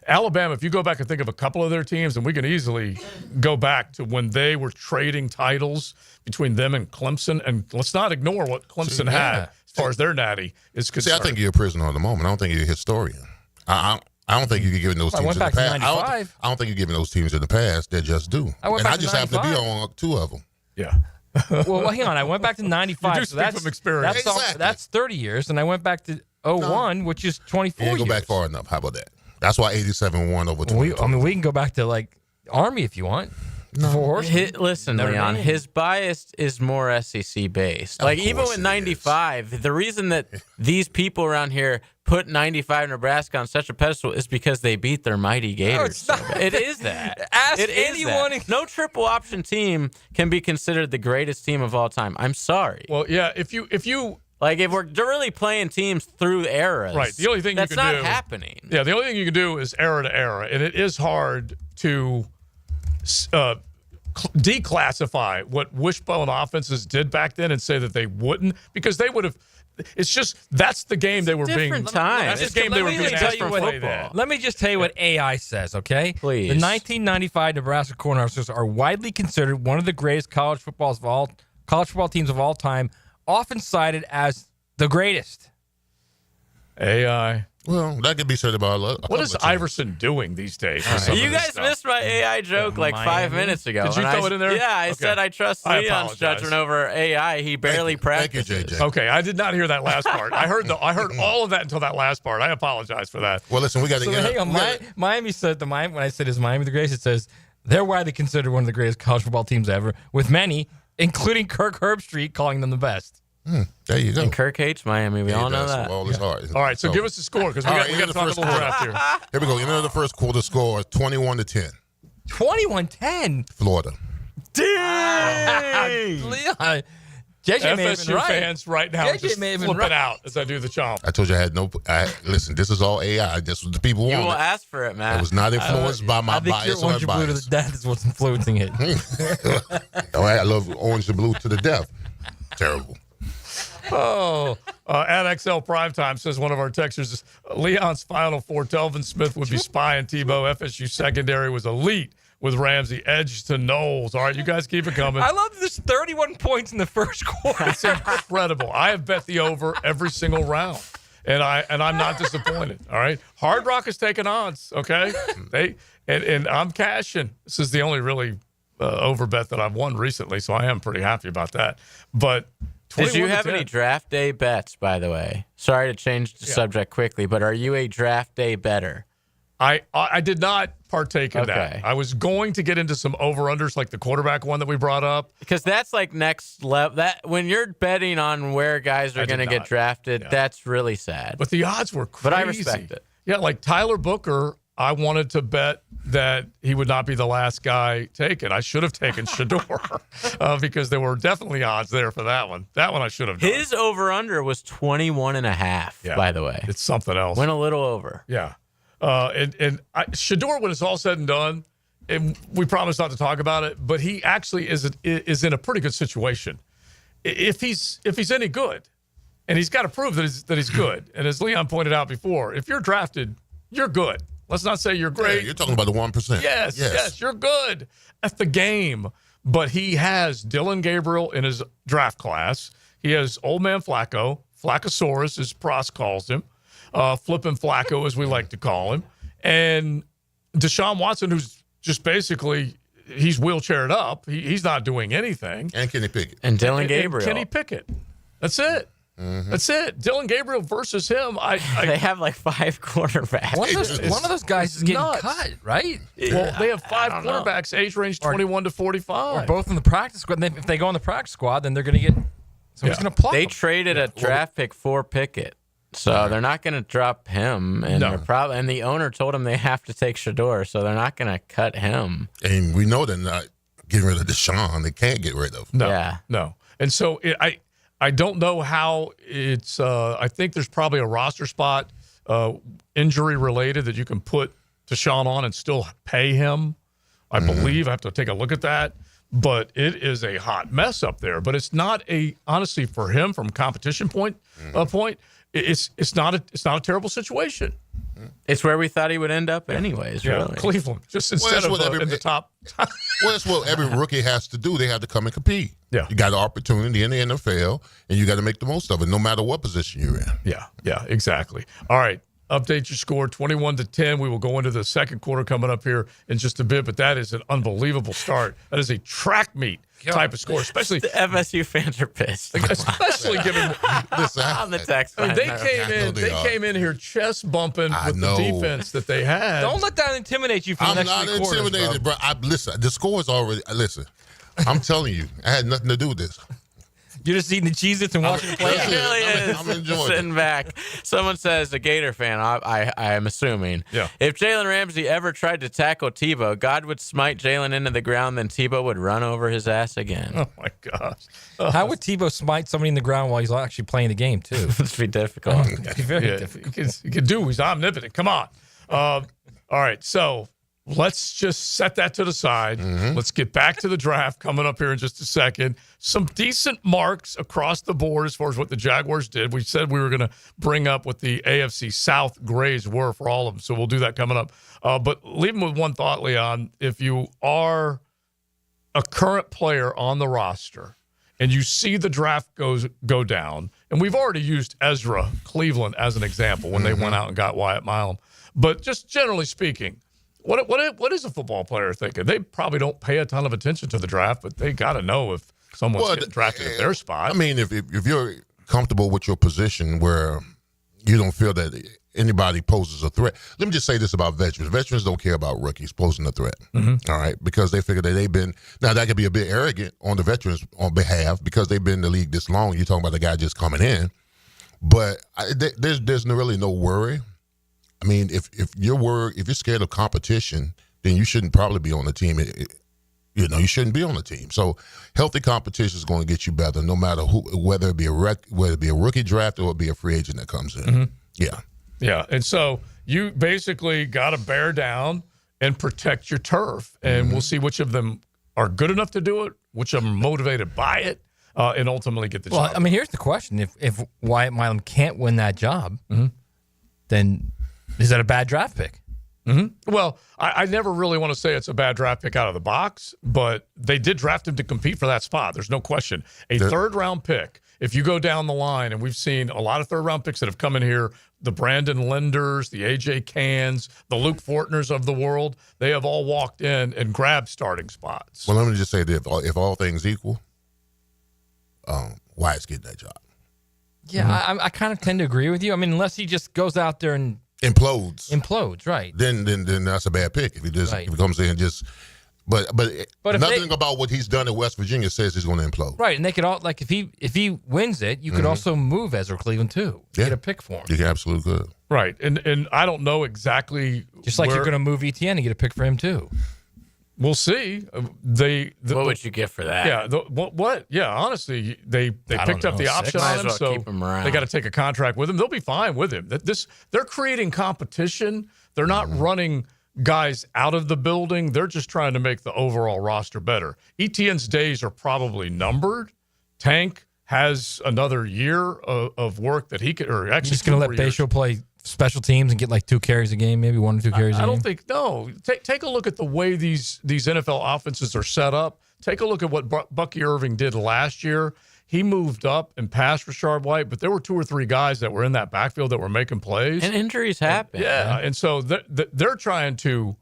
Alabama, if you go back and think of a couple of their teams, and we can easily go back to when they were trading titles between them and Clemson, and let's not ignore what Clemson had as far as their natty is concerned. See, I think you're a prisoner of the moment. I don't think you're a historian. I don't think you're giving those teams in the past. I don't think you're giving those teams in the past. They're just due. I just happen to be on two of them. Yeah. Well, hang on. I went back to 95. You do speak from experience. That's 30 years, and I went back to 01, which is 24 years. You didn't go back far enough. How about that? That's why 87 won over 20. We can go back to like Army if you want. No. Listen, Leon, his bias is more SEC based. Like even with 95, the reason that these people around here put 95 Nebraska on such a pedestal is because they beat their mighty Gators. It is that. Ask it is anyone. That. No triple option team can be considered the greatest team of all time. I'm sorry. Well, yeah, if you like, if we're really playing teams through eras, right? The only thing that's you can not happening. Yeah, the only thing you can do is era to era, and it is hard to declassify what wishbone offenses did back then and say that they wouldn't, because they would have. It's just that's the game they were being. Different time. That's the game they were being asked to play there. Let me just tell you what AI says, okay? Please. The 1995 Nebraska Cornhuskers are widely considered one of the greatest college football teams of all time, often cited as the greatest. AI. Well, that could be said about what is Iverson doing these days? You guys missed my AI joke like 5 minutes ago. Did you throw it in there? Yeah, I said I trust Leon's judgment over AI. He barely practiced. Thank you, JJ. Okay, I did not hear that last part. I heard all of that until that last part. I apologize for that. Well, listen, we got to get. Hang on, Miami said when I said is Miami the greatest, it says they're widely considered one of the greatest college football teams ever, with many, including Kirk Herbstreit, calling them the best. There you go. And Kirk hates Miami. We all know that. All is hard. All right, so give us the score because we got to talk a little draft here. Here we go. End of the first quarter score is 21-10. 21-10. Florida. Dang! Leon. JJ may have been right. fans right now JJ just may have been flipping right. out as I do the chomp. I told you I had no. Listen, this is all AI. This was the people wanted. You will ask for it, man. It was not influenced by my bias. I think your orange and blue to the death is what's influencing it. I love orange and blue to the death. Terrible. At XL Primetime says one of our texters, Leon's Final Four, Telvin Smith would be Spy and Tebow. FSU secondary was elite with Ramsey, edge to Knowles. All right, you guys keep it coming. I love this 31 points in the first quarter. It's incredible. I have bet the over every single round, and I'm not disappointed. All right, Hard Rock is taking odds. Okay, and I'm cashing. This is the only really over bet that I've won recently, so I am pretty happy about that. But did you have any draft day bets, by the way? Sorry to change the subject quickly, but are you a draft day bettor? I did not partake in that. I was going to get into some over-unders like the quarterback one that we brought up. Because that's like next level. That when you're betting on where guys are going to get drafted, that's really sad. But the odds were crazy. But I respect it. Yeah, like Tyler Booker, I wanted to bet that he would not be the last guy taken. I should have taken Shedeur because there were definitely odds there for that one. That one I should have done. His over-under was 21.5, by the way. It's something else. Went a little over. Yeah. And Shedeur, when it's all said and done, and we promise not to talk about it, but he actually is in a pretty good situation. If he's any good, and he's got to prove that he's good. And as Leon pointed out before, if you're drafted, you're good. Let's not say you're great. Yeah, you're talking about the 1%. Yes, you're good at the game. But he has Dylan Gabriel in his draft class. He has old man Flacco, Flaccosaurus, as Pross calls him, flipping Flacco, as we like to call him. And Deshaun Watson, who's just basically he's wheelchaired up. He's not doing anything. And Kenny Pickett. And Dylan Gabriel. Kenny Pickett. That's it. Mm-hmm. That's it. Dylan Gabriel versus him. They have like 5 quarterbacks. One of those guys is getting cut, right? Well, they have 5 quarterbacks, age range 21 to 45. Or both in the practice squad. If they go in the practice squad, then they're going to get someone's going to pluck They them. traded a draft pick for Pickett. So they're not going to drop him, and and the owner told him they have to take Shador, so they're not going to cut him. And we know they're not getting rid of Deshaun. They can't get rid of him. No. And so I don't know how it's I think there's probably a roster spot injury related that you can put Deshaun on and still pay him. I believe I have to take a look at that. But it is a hot mess up there. But it's not honestly for him from competition point, it's not a terrible situation. It's where we thought he would end up anyways, really. Cleveland, just instead of in the top. Well, that's what every rookie has to do. They have to come and compete. Yeah. You got an opportunity in the NFL, and you got to make the most of it, no matter what position you're in. Yeah, exactly. All right. Update your score, 21-10. We will go into the second quarter coming up here in just a bit, but that is an unbelievable start. That is a track meet type of score, especially the FSU fans are pissed. Especially given on the text line. They came in here chest bumping with the defense that they had. Don't let that intimidate you for the next 3 quarters. I'm not intimidated, bro. Listen, the score is already. Listen, I'm telling you, I had nothing to do with this. You're just eating the Cheez-Its and watching the play. It really is. I'm enjoying sitting back. Someone says, a Gator fan, I am assuming, if Jalen Ramsey ever tried to tackle Tebow, God would smite Jalen into the ground, then Tebow would run over his ass again. Oh, my gosh. How would Tebow smite somebody in the ground while he's actually playing the game, too? It'd be difficult. It'd be very difficult. He can do. He's omnipotent. Come on. All right, so let's just set that to the side. Let's get back to the draft coming up here in just a second. Some decent marks across the board as far as what the Jaguars did. We said we were going to bring up what the AFC South grades were for all of them, so we'll do that coming up. But leave them with one thought, Leon. If you are a current player on the roster and you see the draft go down, and we've already used Ezra Cleveland as an example when they went out and got Wyatt Milam. But just generally speaking, what is a football player thinking? They probably don't pay a ton of attention to the draft, but they got to know if someone's getting drafted at their spot. I mean, if you're comfortable with your position where you don't feel that anybody poses a threat. Let me just say this about veterans. Veterans don't care about rookies posing a threat, all right, because they figure that they've been – now, that could be a bit arrogant on the veterans' on behalf because they've been in the league this long. You're talking about the guy just coming in. But there's really no worry. I mean, if you're scared of competition, then you shouldn't probably be on the team. You shouldn't be on the team. So healthy competition is going to get you better, no matter whether it be a rookie draft or it be a free agent that comes in. Yeah, and so you basically got to bear down and protect your turf, and we'll see which of them are good enough to do it, which of them are motivated by it, and ultimately get the job. Well, I mean, here's the question: if Wyatt Milam can't win that job, then is that a bad draft pick? Well, I never really want to say it's a bad draft pick out of the box, but they did draft him to compete for that spot. There's no question. A third-round pick, if you go down the line, and we've seen a lot of third-round picks that have come in here, the Brandon Linders, the A.J. Cans, the Luke Fortners of the world, they have all walked in and grabbed starting spots. Well, let me just say that if all things equal, Wyatt's getting that job. Yeah, I kind of tend to agree with you. I mean, unless he just goes out there and implodes, right? Then that's a bad pick if he just if he comes in and just. But nothing about what he's done at West Virginia says he's going to implode. Right, and they could all if he wins it, you could also move Ezra Cleveland too. Get a pick for him. You absolutely could. Right, and I don't know exactly. Just like you're going to move ETN and get a pick for him too. We'll see. What would you get for that? Yeah, what? Yeah, honestly, they picked up the option on him, so they got to take a contract with him. They'll be fine with him. They're creating competition. They're not running guys out of the building. They're just trying to make the overall roster better. ETN's days are probably numbered. Tank has another year of work that he could, or actually, just going to let Bayshore play special teams and get like 2 carries a game, maybe 1 or 2 carries a game? I don't think, no. Take a look at the way these NFL offenses are set up. Take a look at what Bucky Irving did last year. He moved up and passed Rashard White, but there were 2 or 3 guys that were in that backfield that were making plays. And injuries happen. And so they're trying to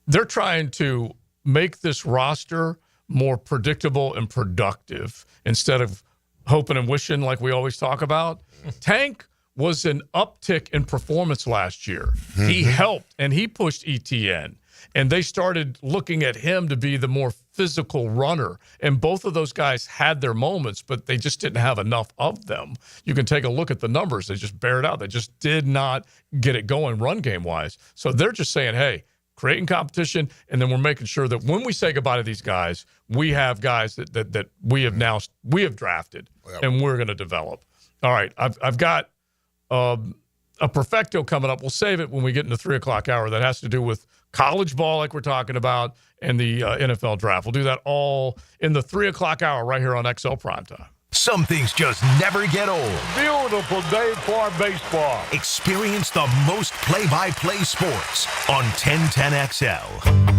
they're trying to make this roster more predictable and productive instead of hoping and wishing like we always talk about. Tank was an uptick in performance last year. Mm-hmm. He helped, and he pushed ETN. And they started looking at him to be the more physical runner. And both of those guys had their moments, but they just didn't have enough of them. You can take a look at the numbers. They just bear it out. They just did not get it going run game-wise. So they're just saying, hey, creating competition, and then we're making sure that when we say goodbye to these guys, we have guys that we have drafted and we're going to develop. All right, I've got a perfecto coming up. We'll save it when we get in the 3 o'clock hour. That has to do with college ball, like we're talking about, and the NFL draft. We'll do that all in the 3 o'clock hour right here on XL Primetime. Some things just never get old. Beautiful day for baseball. Experience the most play-by-play sports on 1010XL.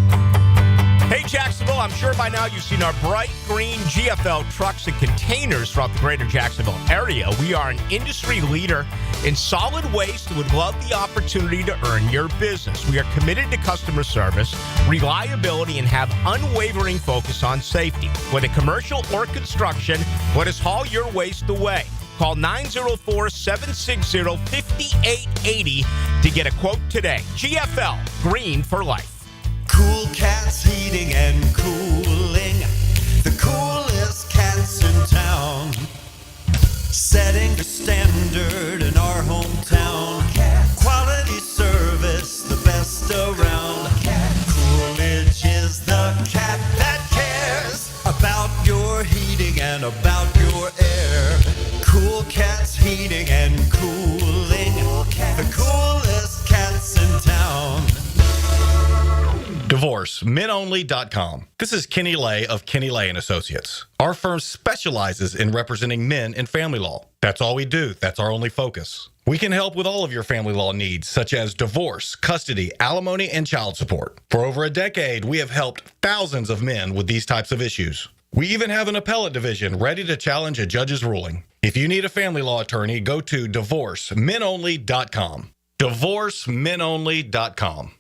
Hey, Jacksonville, I'm sure by now you've seen our bright green GFL trucks and containers throughout the greater Jacksonville area. We are an industry leader in solid waste and would love the opportunity to earn your business. We are committed to customer service, reliability, and have unwavering focus on safety. Whether commercial or construction, let us haul your waste away. Call 904-760-5880 to get a quote today. GFL, green for life. Cool Cats Heating and Cooling, the coolest cats in town, setting the standard in our hometown. Quality service, the best around. Coolidge is the cat that cares about your heating and about your air. Cool Cats Heating and Cooling, the coolest cats in town. Divorce, menonly.com. This is Kenny Lay of Kenny Lay & Associates. Our firm specializes in representing men in family law. That's all we do. That's our only focus. We can help with all of your family law needs, such as divorce, custody, alimony, and child support. For over a decade, we have helped thousands of men with these types of issues. We even have an appellate division ready to challenge a judge's ruling. If you need a family law attorney, go to divorcemenonly.com. Divorcemenonly.com.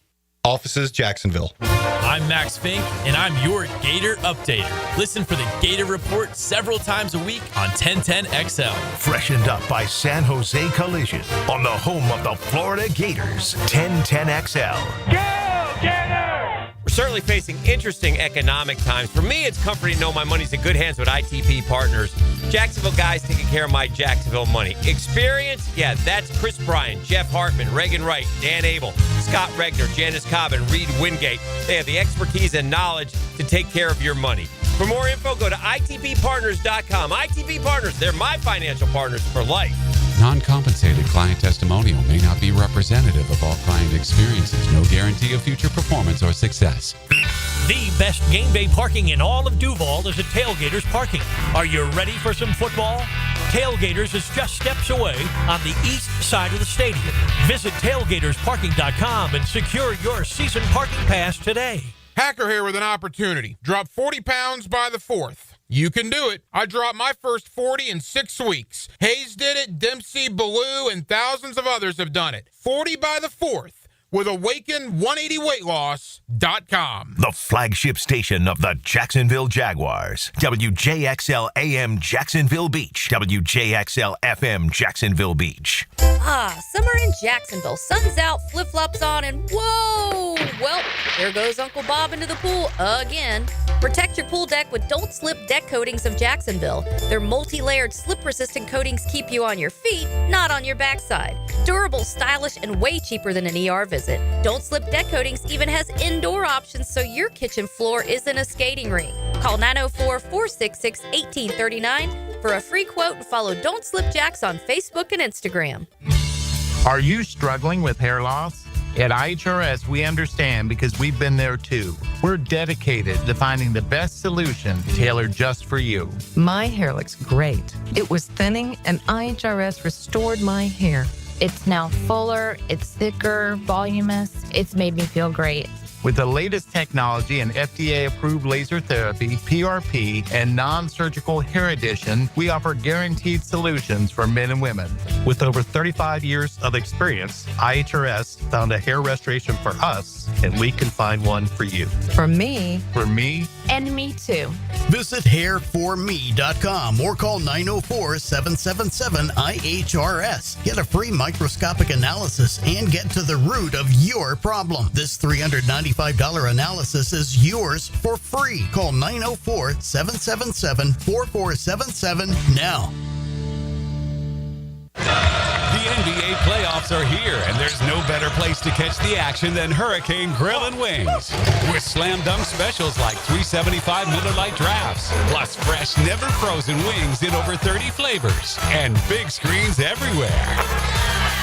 Offices, Jacksonville. I'm Max Fink, and I'm your Gator Updater. Listen for the Gator Report several times a week on 1010XL. Freshened up by San Jose Collision on the home of the Florida Gators, 1010XL. Go, Gators! We're certainly facing interesting economic times. For me, it's comforting to know my money's in good hands with ITP Partners. Jacksonville guys taking care of my Jacksonville money. Experience? Yeah, that's Chris Bryan, Jeff Hartman, Reagan Wright, Dan Abel, Scott Regner, Janice Cobb, and Reed Wingate. They have the expertise and knowledge to take care of your money. For more info, go to itppartners.com. ITP Partners, they're my financial partners for life. Non-compensated client testimonial may not be representative of all client experiences. No guarantee of future performance or success. The best game day parking in all of Duval is at Tailgaters Parking. Are you ready for some football? Tailgaters is just steps away on the east side of the stadium. Visit tailgatorsparking.com and secure your season parking pass today. Hacker here with an opportunity. Drop 40 pounds by the 4th. You can do it. I dropped my first 40 in 6 weeks. Hayes did it, Dempsey, Ballou, and thousands of others have done it. 40 by the 4th with Awaken180weightloss.com. The flagship station of the Jacksonville Jaguars. WJXL AM Jacksonville Beach. WJXL FM Jacksonville Beach. Ah, summer in Jacksonville. Sun's out, flip-flops on, and whoa! Well, there goes Uncle Bob into the pool again. Protect your pool deck with Don't Slip Deck Coatings of Jacksonville. Their multi-layered slip-resistant coatings keep you on your feet, not on your backside. Durable, stylish, and way cheaper than an ER visit. Don't Slip Deck Coatings even has indoor options so your kitchen floor isn't a skating rink. Call 904-466-1839 for a free quote and follow Don't Slip Jacks on Facebook and Instagram. Are you struggling with hair loss? At IHRS, we understand because we've been there too. We're dedicated to finding the best solution tailored just for you. My hair looks great. It was thinning, and IHRS restored my hair. It's now fuller, it's thicker, voluminous. It's made me feel great. With the latest technology and FDA-approved laser therapy, PRP, and non-surgical hair addition, we offer guaranteed solutions for men and women. With over 35 years of experience, IHRS found a hair restoration for us, and we can find one for you. For me. For me. And me too. Visit hairforme.com or call 904-777-IHRS. Get a free microscopic analysis and get to the root of your problem. This $395 analysis is yours for free. Call 904-777-4477 now. The NBA playoffs are here, and there's no better place to catch the action than Hurricane Grill and Wings. With slam dunk specials like $3.75 Miller Lite drafts, plus fresh, never frozen wings in over 30 flavors, and big screens everywhere.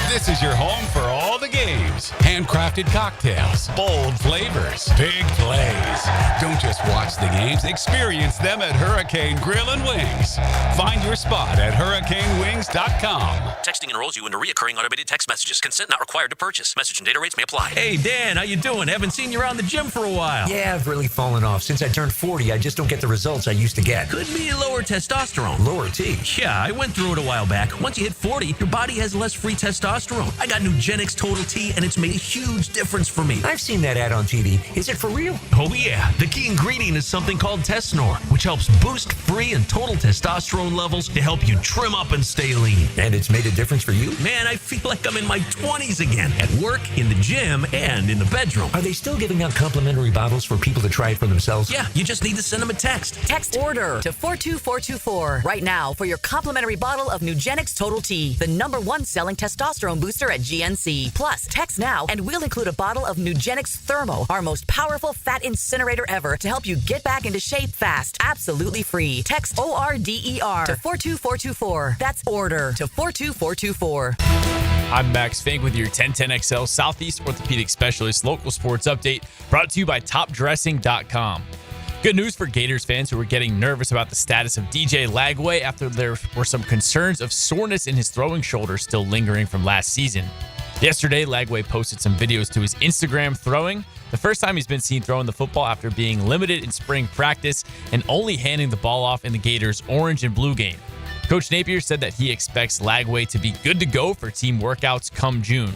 This is your home for all the games. Handcrafted cocktails, bold flavors, big plays. Don't just watch the games, experience them at Hurricane Grill and Wings. Find your spot at hurricanewings.com. Texting enrolls you into recurring automated text messages. Consent not required to purchase. Message and data rates may apply. Hey, Dan, how you doing? Haven't seen you around the gym for a while. Yeah, I've really fallen off. Since I turned 40, I just don't get the results I used to get. Could be lower testosterone. Lower T? Yeah, I went through it a while back. Once you hit 40, your body has less free testosterone. I got Nugenix Total T, and it's made a huge difference for me. I've seen that ad on TV. Is it for real? Oh, yeah. The key ingredient is something called Tesnor, which helps boost free and total testosterone levels to help you trim up and stay lean. And it's made a difference for you? Man, I feel like I'm in my 20s again, at work, in the gym, and in the bedroom. Are they still giving out complimentary bottles for people to try it for themselves? Yeah, you just need to send them a text. Text ORDER to 42424 right now for your complimentary bottle of Nugenix Total T, the #1 selling testosterone booster at GNC. Plus, text now and we'll include a bottle of Nugenix Thermo, our most powerful fat incinerator ever, to help you get back into shape fast. Absolutely free. Text ORDER to 42424. That's ORDER to 42424. I'm Max Fink with your 1010XL Southeast Orthopedic Specialist local sports update, brought to you by TopDressing.com. Good news for Gators fans who were getting nervous about the status of DJ Lagway after there were some concerns of soreness in his throwing shoulder still lingering from last season. Yesterday, Lagway posted some videos to his Instagram throwing, the first time he's been seen throwing the football after being limited in spring practice and only handing the ball off in the Gators' orange and blue game. Coach Napier said that he expects Lagway to be good to go for team workouts come June.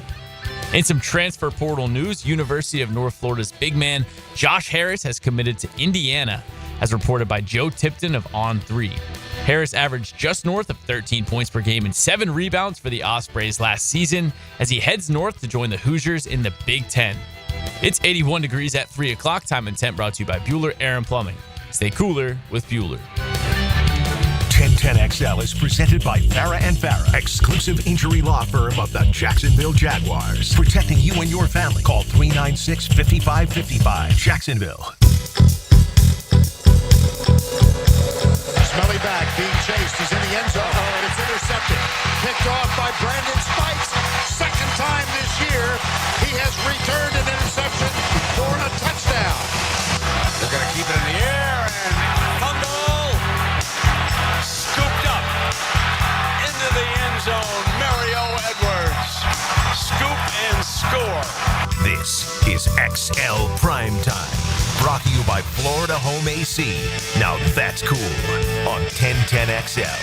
In some transfer portal news, University of North Florida's big man Josh Harris has committed to Indiana, as reported by Joe Tipton of On3. Harris averaged just north of 13 points per game and 7 rebounds for the Ospreys last season as he heads north to join the Hoosiers in the Big Ten. It's 81 degrees at 3 o'clock. Time and temp brought to you by Bueller Air and Plumbing. Stay cooler with Bueller. 1010XL is presented by Farah and Farah, exclusive injury law firm of the Jacksonville Jaguars. Protecting you and your family. Call 396-5555. Jacksonville. Smelly back, being chased. He's in the end zone. And it's intercepted. Picked off by Brandon Spikes. Second time this year, he has returned an interception for a touchdown. They're going to keep it in the air and fumble. Scooped up into the end zone. Mario Edwards. Scoop and score. This is XL Primetime. Brought to you by Florida Home AC. Now that's cool on 1010XL.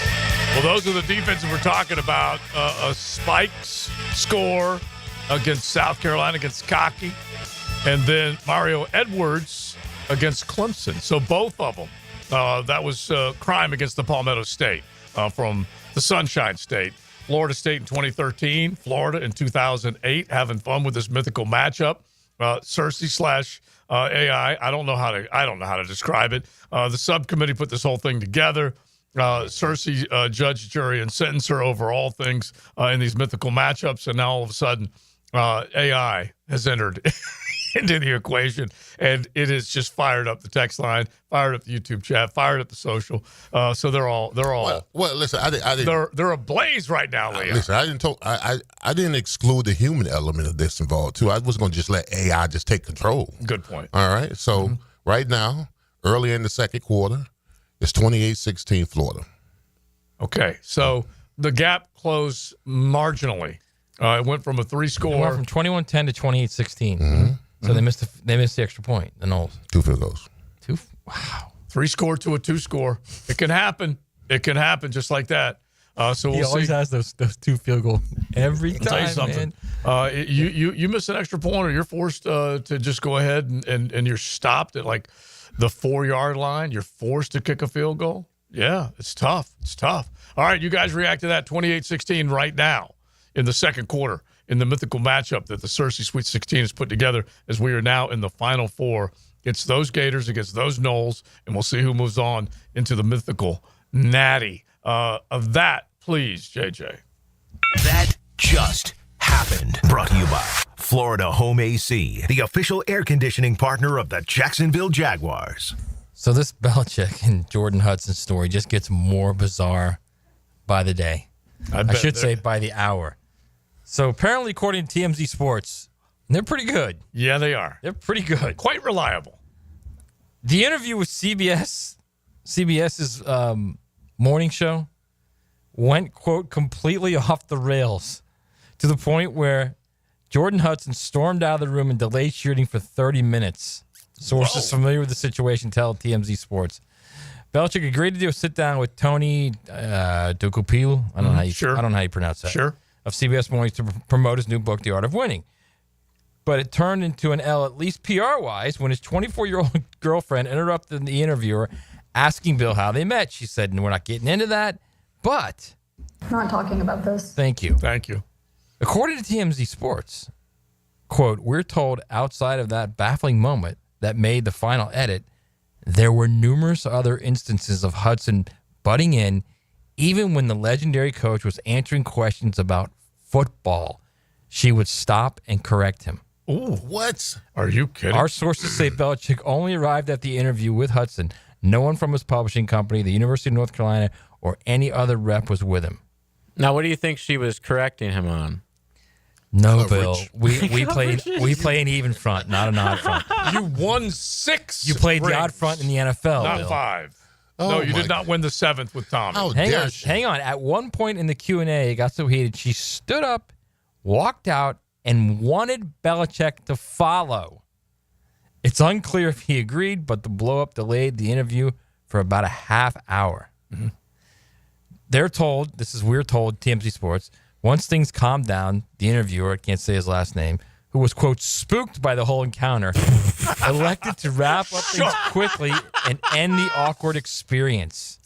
Well, those are the defenses we're talking about. A Spikes score against South Carolina, against Cocky, and then Mario Edwards against Clemson. So both of them. That was crime against the Palmetto State from the Sunshine State. Florida State in 2013, Florida in 2008, having fun with this mythical matchup. Searcy / AI. I don't know how to describe it. The subcommittee put this whole thing together. Searcy, judge, jury, and sentencer over all things in these mythical matchups, and now all of a sudden, AI has entered into the equation, and it has just fired up the text line, fired up the YouTube chat, fired up the social. So they're all. Well, listen, I didn't. They're ablaze right now, Leon. Listen, I didn't exclude the human element of this involved too. I was going to just let AI just take control. Good point. All right. So right now, early in the second quarter, it's 28-16 Florida. Okay, so the gap closed marginally. It went from a 3-score. It went from 21-10 to 28-16. So they missed the extra point, the Noles. 2 field goals. Wow. 3-score to a 2-score. It can happen. It can happen just like that. So we'll He always see. has those 2 field goal every time, I'll tell you something. man. You miss an extra point, or you're forced to just go ahead and you're stopped at like the 4-yard line. You're forced to kick a field goal. Yeah, it's tough. It's tough. All right, you guys react to that 28-16 right now in the second quarter in the mythical matchup that the Searcy Sweet 16 has put together as we are now in the Final Four. It's those Gators against those Noles, and we'll see who moves on into the mythical natty. Of that, please, JJ. That just happened. Brought to you by Florida Home AC, the official air conditioning partner of the Jacksonville Jaguars. So this Belichick and Jordan Hudson story just gets more bizarre by the day. I should say by the hour. So apparently, according to TMZ Sports, they're pretty good. Yeah, they are. They're pretty good. Quite reliable. The interview with CBS's morning show went, quote, completely off the rails to the point where Jordan Hudson stormed out of the room and delayed shooting for 30 minutes. Sources familiar with the situation tell TMZ Sports. Belichick agreed to do a sit-down with Tony Ducopil. I don't know how you pronounce that. Sure. Of CBS Mornings to promote his new book, The Art of Winning. But it turned into an L, at least PR-wise, when his 24-year-old girlfriend interrupted the interviewer asking Bill how they met. She said, "And we're not getting into that, but..." Not talking about this. Thank you. Thank you. According to TMZ Sports, quote, "We're told outside of that baffling moment that made the final edit, there were numerous other instances of Hudson butting in, even when the legendary coach was answering questions about football. She would stop and correct him." Ooh, what? Are you kidding? Our sources say Belichick only arrived at the interview with Hudson. No one from his publishing company, the University of North Carolina, or any other rep was with him. Now, what do you think she was correcting him on? No, Bill. We play an even front, not an odd front. You won 6. You played rings, the odd front in the NFL, not Bill. 5. Oh, no, you did not win the 7th with Tommy. Hang on. At one point in the Q&A, it got so heated, she stood up, walked out, and wanted Belichick to follow. It's unclear if he agreed, but the blow-up delayed the interview for about a half hour. Mm-hmm. We're told, TMZ Sports, once things calmed down, the interviewer, I can't say his last name, who was, quote, spooked by the whole encounter, elected to wrap up things quickly and end the awkward experience.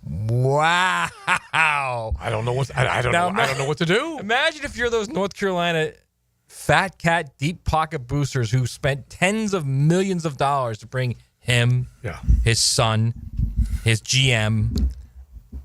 Wow. I don't know what to do. Imagine if you're those North Carolina fat cat deep pocket boosters who spent tens of millions of dollars to bring him, his son, his GM,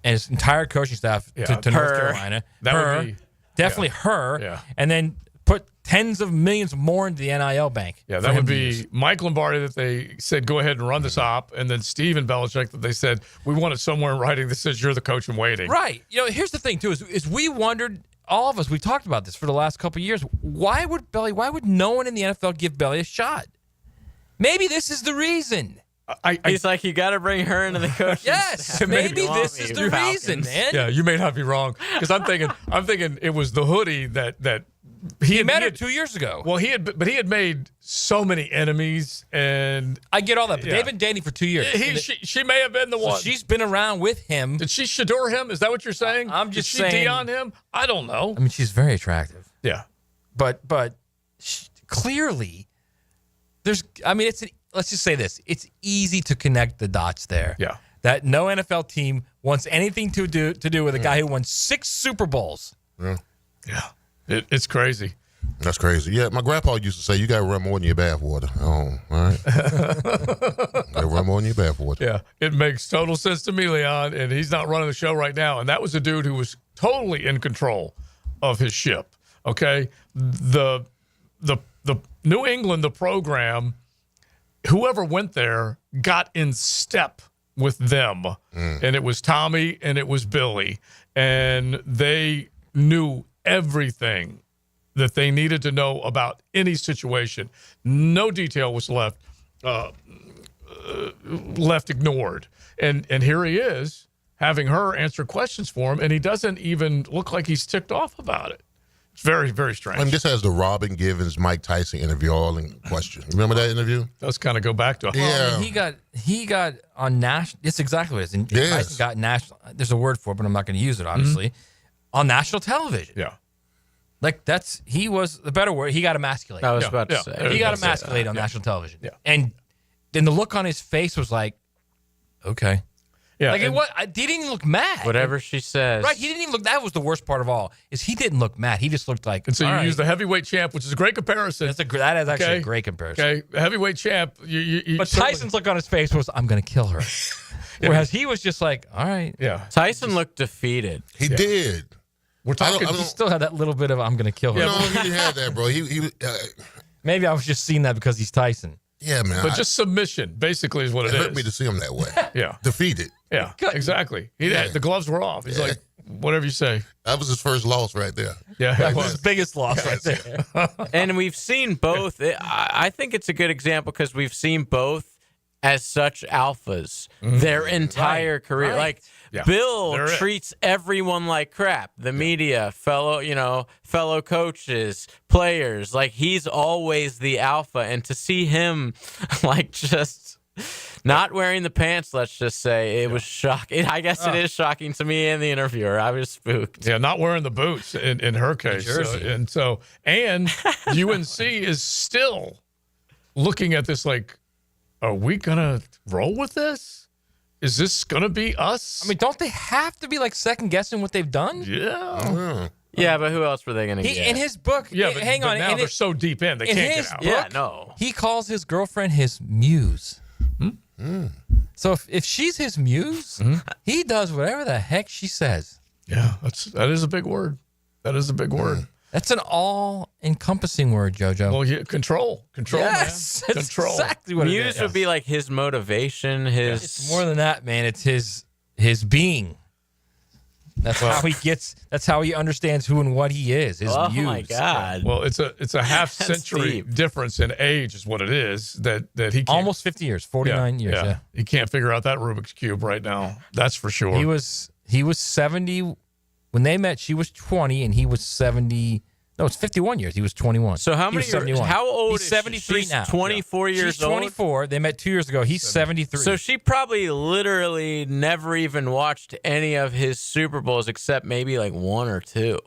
and his entire coaching staff to North Carolina. Definitely her. Yeah. And then put tens of millions more into the NIL bank. Yeah, that would be Mike Lombardi that they said, go ahead and run this op. And then Steven Belichick that they said, we want it somewhere in writing that says you're the coach in waiting. Right. You know, here's the thing, too, is we wondered, all of us, we've talked about this for the last couple of years, why would no one in the NFL give Belly a shot? Maybe this is the reason. He's like, you got to bring her into the coaching Yes, staff. maybe this is the reason, man. Yeah, you may not be wrong. Because I'm thinking it was the hoodie that he met her 2 years ago. Well, he had made so many enemies, and I get all that. But they've been dating for 2 years. She may have been the one. She's been around with him. Did she shador him? Is that what you're saying? I'm just Did she saying. Dion him? I don't know. I mean, she's very attractive. Yeah, but clearly, let's just say this: it's easy to connect the dots there. Yeah, that no NFL team wants anything to do with a guy who won 6 Super Bowls. Yeah. It's crazy. That's crazy. Yeah, my grandpa used to say, you got to run more in your bathwater. Oh, all right. Got to run more in your bathwater. Yeah, it makes total sense to me, Leon, and he's not running the show right now. And that was a dude who was totally in control of his ship, okay? The New England, the program, whoever went there got in step with them. And it was Tommy and it was Billy. And they knew everything that they needed to know about any situation. No detail was left ignored. And here he is having her answer questions for him, and he doesn't even look like he's ticked off about it. It's very, very strange. I mean, this has the Robin Givens, Mike Tyson interview all in question. Remember that interview? Let's kind of go back to Yeah. He got on national. It's exactly what it is. And Tyson got national. There's a word for it, but I'm not going to use it. Obviously, on national television. Yeah. Like he was the better word. He got emasculated. I was about to say. He got emasculated on national television. Yeah. And then the look on his face was like, okay. Yeah. Like he didn't even look mad. Whatever she says. Right. He didn't even look. That was the worst part of all. Is he didn't look mad. He just looked like. And so you all right. use the heavyweight champ, which is a great comparison. That is actually a great comparison. Okay, heavyweight champ. But Tyson's look on his face was, I'm going to kill her. Whereas he was just like, all right. Yeah. Tyson looked defeated. He did. We're talking. He still had that little bit of, I'm going to kill her. No, he didn't have that, bro. Maybe I was just seeing that because he's Tyson. Yeah, man. But just submission, basically, is what it is. It hurt me to see him that way. Yeah. Defeated. Yeah, exactly. The gloves were off. He's like, whatever you say. That was his first loss right there. Yeah, that was his biggest loss right there. And we've seen both. I think it's a good example because we've seen both as such alphas their entire career. Right. Like Bill treats everyone like crap. The media, fellow coaches, players. Like he's always the alpha, and to see him like just not wearing the pants, let's just say, it was shocking. I guess it is shocking to me and the interviewer. I was spooked. Yeah, not wearing the boots in her case. And UNC is still looking at this like, are we going to roll with this? Is this going to be us? I mean, don't they have to be like second guessing what they've done? Yeah. Yeah, but who else were they going to get? In his book, Yeah, but, hang but on. now they're so deep in, they in can't his get out. book, Yeah, no. He calls his girlfriend his muse. So if she's his muse, he does whatever the heck she says. Yeah, that is a big word. That is a big word. That's an all-encompassing word, JoJo. Well, yeah, control, yes, man. that's Control. exactly what it is. Muse would be like his motivation, his. It's more than that, man. It's his being. That's how he gets. That's how he understands who and what he is. His muse. My God! Well, it's a half century difference in age, is what it is. That he can't, almost 50 years, 49 years. Yeah, he can't figure out that Rubik's cube right now. That's for sure. He was 70 when they met. She was 20, and he was 70. No, it's 51 years. He was 21. So how many? How old He's is 73 She's now. 24 years She's old. 24. They met 2 years ago. He's 73. So she probably literally never even watched any of his Super Bowls except maybe like one or two.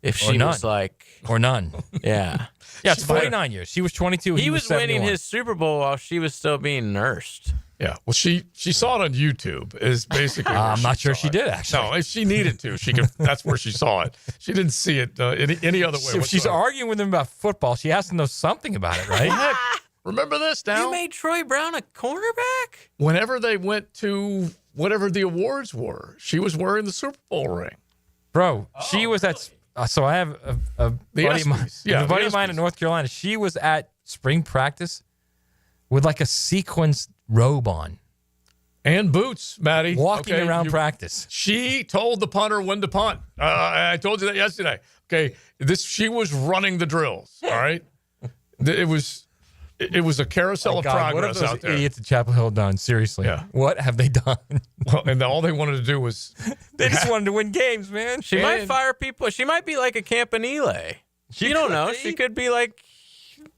If she was like, or none. Yeah. Yeah, it's 49 years. She was 22. He was winning 71. his Super Bowl while she was still being nursed. Yeah. Well, she saw it on YouTube. Is basically. I'm not sure she did actually. No, if she needed to, she could. That's where she saw it. She didn't see it any other way. If she's arguing with him about football, she has to know something about it, right? Remember this now? You made Troy Brown a cornerback? Whenever they went to whatever the awards were, she was wearing the Super Bowl ring. Bro, she was at. So I have a buddy of mine in North Carolina. She was at spring practice with like a sequins robe on. And boots, Maddie. Walking around practice. She told the punter when to punt. I told you that yesterday. Okay, she was running the drills. All right, it was a carousel of progress what have those out there. idiots at Chapel Hill done? Seriously, what have they done? Well, and all they wanted to do was they just wanted to win games, man. She might fire people. She might be like a Campanile. You don't know. She could be like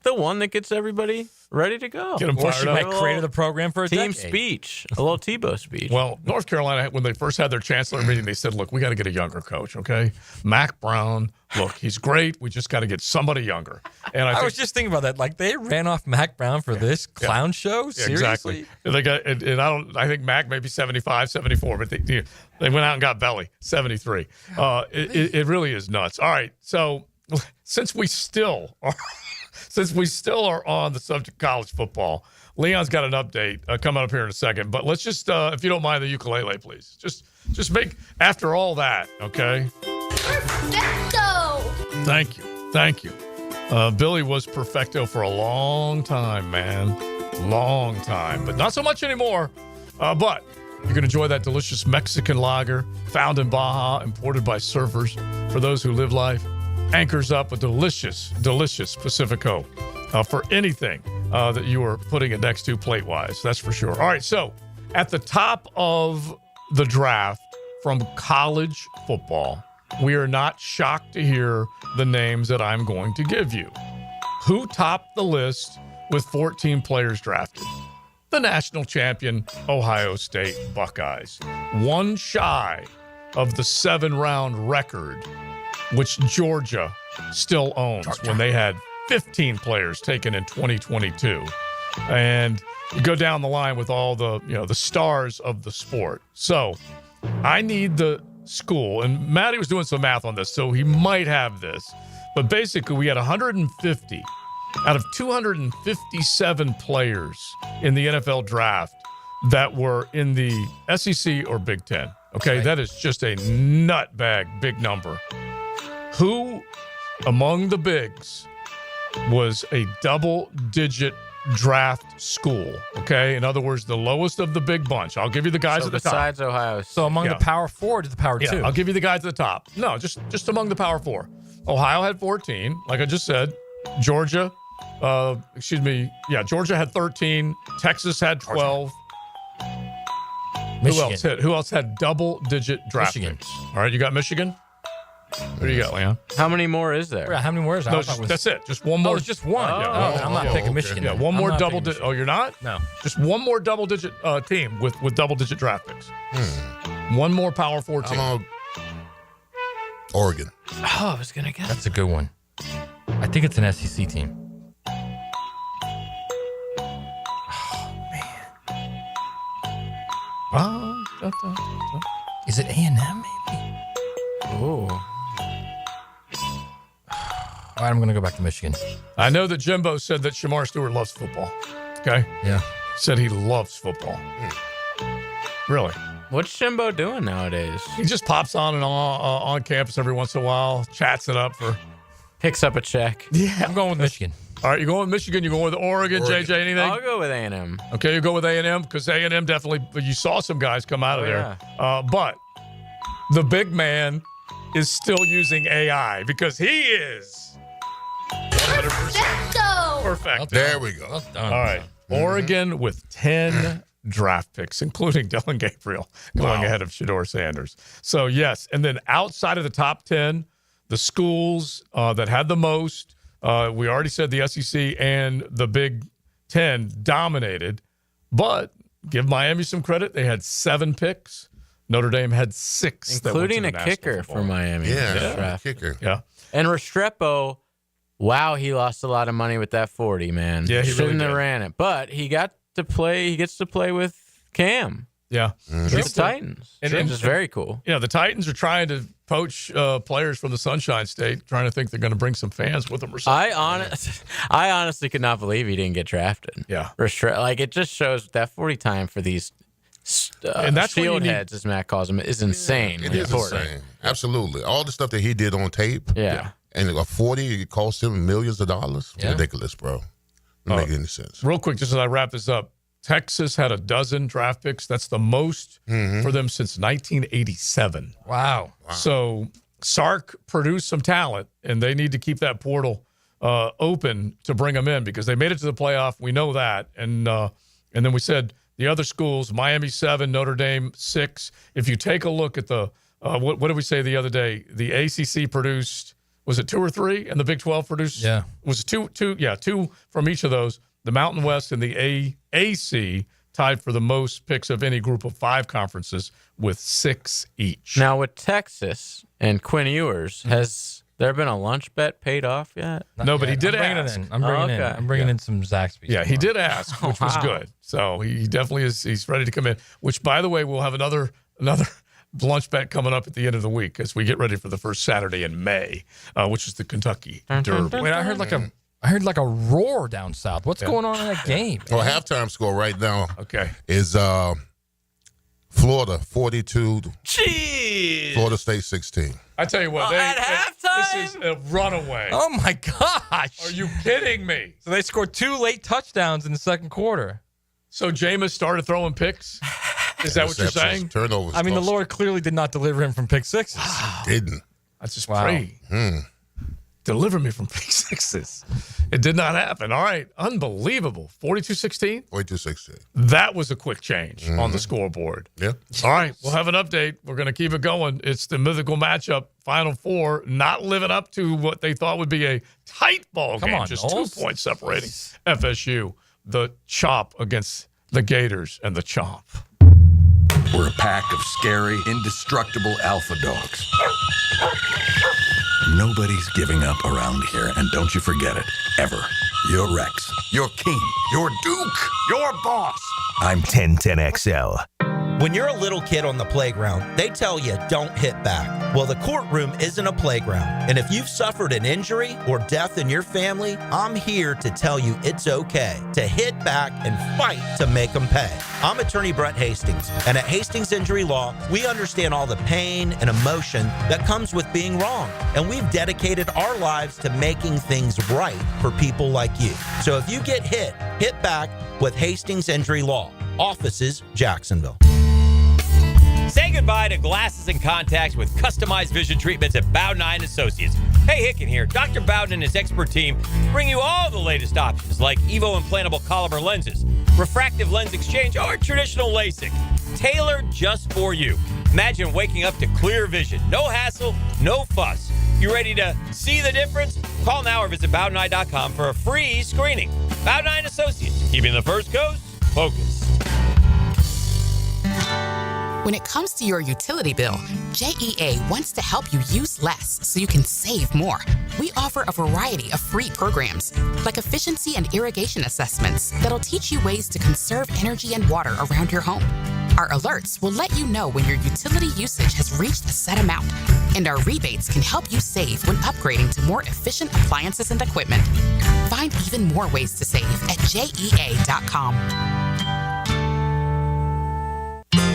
the one that gets everybody ready to go. Get them Or fired she up. might create the program for a team decade. speech, a little Tebow speech. Well, North Carolina, when they first had their chancellor meeting, they said, look, we got to get a younger coach, okay? Mac Brown, look, he's great. We just got to get somebody younger. And I was just thinking about that. Like, they ran off Mac Brown for this clown show? Seriously? Exactly. And they got, and I think Mac maybe 75, 74, but they went out and got Belly, 73. It really is nuts. All right, so since we still are on the subject of college football, Leon's got an update coming up here in a second. But let's just, if you don't mind, the ukulele, please. Just make, after all that, okay? Perfecto! Thank you. Billy was perfecto for a long time, man. Long time. But not so much anymore. But you can enjoy that delicious Mexican lager found in Baja, imported by surfers for those who live life. Anchors up a delicious Pacifico for anything that you are putting it next to plate-wise. That's for sure. All right, so at the top of the draft from college football, we are not shocked to hear the names that I'm going to give you. Who topped the list with 14 players drafted? The national champion Ohio State Buckeyes. One shy of the 7-round record, which Georgia still owns when they had 15 players taken in 2022. And you go down the line with all the, the stars of the sport. So I need the school, and Matty was doing some math on this, so he might have this. But basically, we had 150 out of 257 players in the NFL draft that were in the SEC or Big Ten. Okay, right. That is just a nutbag big number. Who among the bigs was a double-digit draft school? Okay, in other words, the lowest of the big bunch. I'll give you the guys at the top. Besides Ohio. So among the Power 4 to the Power 2. I'll give you the guys at the top. No, just among the Power 4. Ohio had 14, like I just said. Georgia, Georgia had 13. Texas had 12. Michigan. Who else had double-digit draft picks? All right, you got Michigan? What do you got, Leon? How many more is there? Yeah, how many more is there? No, that's it. Just one more. Oh, it's just one. I'm not picking Michigan. Yeah, one more double-digit. Oh, you're not? No. Just one more double-digit team with double-digit draft picks. One more Power 4 team. I'm on Oregon. Oh, I was going to guess. That's a good one. I think it's an SEC team. Is it A&M maybe? Oh. All right, I'm going to go back to Michigan. I know that Jimbo said that Shamar Stewart loves football. Okay? Yeah. Said he loves football. Really? What's Jimbo doing nowadays? He just pops on and on campus every once in a while, chats it up for... Picks up a check. Yeah. I'm going with Michigan. All right, you're going with Michigan. You're going with Oregon. JJ, anything? I'll go with A&M. Okay, you go with A&M because A&M definitely, you saw some guys come out of there. Yeah. But the big man is still using AI because he is 100% perfect. There we go. Well done. All right. Oregon with 10 draft picks, including Dylan Gabriel going ahead of Shedeur Sanders. So, yes. And then outside of the top 10, the schools that had the most, we already said the SEC and the Big Ten dominated. But give Miami some credit. They had 7 picks. Notre Dame had 6. Including a kicker for Miami. Yeah, kicker. Yeah. And Restrepo, wow, he lost a lot of money with that 40, man. Yeah, he shouldn't really have did. ran it. But he got to play. He gets to play with Cam. Yeah. Against the Titans. And Which is very cool. Yeah, the Titans are trying to poach players from the Sunshine State, trying to think they're going to bring some fans with them or something. I honestly could not believe he didn't get drafted. Yeah. It just shows that 40 time for these and that's shield heads, as Matt calls them, is insane. It is insane. Absolutely. All the stuff that he did on tape. Yeah. And a 40, it cost him millions of dollars. Yeah. Ridiculous, bro. Doesn't make any sense. Real quick, just as I wrap this up, Texas had 12 draft picks. That's the most for them since 1987. Wow. So Sark produced some talent, and they need to keep that portal open to bring them in because they made it to the playoff. We know that. And then we said the other schools, Miami 7, Notre Dame 6. If you take a look at the what did we say the other day? The ACC produced, was it 2 or 3? And the Big 12 produced? Yeah. Was it 2? Yeah, 2 from each of those. The Mountain West and the AAC tied for the most picks of any group of 5 conferences with 6 each. Now with Texas and Quinn Ewers, has there been a lunch bet paid off yet? No, but he did ask. I'm bringing in some Zaxby's. Yeah, he did ask, which was good. So he definitely is. He's ready to come in. Which, by the way, we'll have another lunch bet coming up at the end of the week as we get ready for the first Saturday in May, which is the Kentucky Derby. Wait, I heard like a roar down south. What's going on in that game? Well, halftime score right now okay. is Florida 42. Jeez. Florida State 16. I tell you what, at halftime? This is a runaway. Oh my gosh! Are you kidding me? So they scored 2 late touchdowns in the second quarter. So Jameis started throwing picks? Is that what you're saying? Turnovers. I mean, the Lord clearly did not deliver him from pick 6s. Didn't. That's just wow. pretty. deliver me from pick sixes. It did not happen. All right. Unbelievable. 42-16? 42-16. That was a quick change on the scoreboard. Yeah. All right. We'll have an update. We're going to keep it going. It's the mythical matchup. Final four not living up to what they thought would be a tight ball game. On, just Knowles. 2 points separating FSU. The Chop against the Gators and the Chop. We're a pack of scary, indestructible alpha dogs. Nobody's giving up around here, and don't you forget it, ever. You're Rex, your king, your duke, your boss. I'm 1010XL. When you're a little kid on the playground, they tell you don't hit back. Well, the courtroom isn't a playground. And if you've suffered an injury or death in your family, I'm here to tell you it's okay to hit back and fight to make them pay. I'm attorney Brett Hastings, and at Hastings Injury Law, we understand all the pain and emotion that comes with being wrong. And we've dedicated our lives to making things right for people like you. So if you get hit back with Hastings Injury Law. Offices, Jacksonville. Say goodbye to glasses and contacts with customized vision treatments at Bowden Eye & Associates. Hey, Hicken here. Dr. Bowden and his expert team bring you all the latest options like Evo implantable Collamer lenses, refractive lens exchange, or traditional LASIK. Tailored just for you. Imagine waking up to clear vision. No hassle, no fuss. You ready to see the difference? Call now or visit BowdenEye.com for a free screening. Bowden Eye & Associates, keeping the First Coast focused. When it comes to your utility bill, JEA wants to help you use less so you can save more. We offer a variety of free programs, like efficiency and irrigation assessments that'll teach you ways to conserve energy and water around your home. Our alerts will let you know when your utility usage has reached a set amount, and our rebates can help you save when upgrading to more efficient appliances and equipment. Find even more ways to save at JEA.com.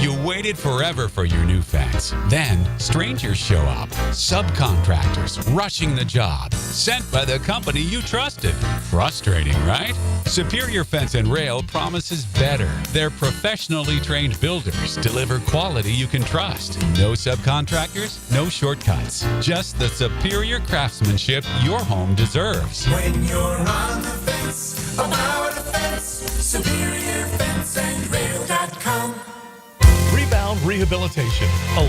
You waited forever for your new fence. Then, strangers show up. Subcontractors rushing the job. Sent by the company you trusted. Frustrating, right? Superior Fence and Rail promises better. Their professionally trained builders deliver quality you can trust. No subcontractors, no shortcuts. Just the superior craftsmanship your home deserves. When you're on the fence, about the fence, superiorfenceandrail.com. Rebound Rehabilitation.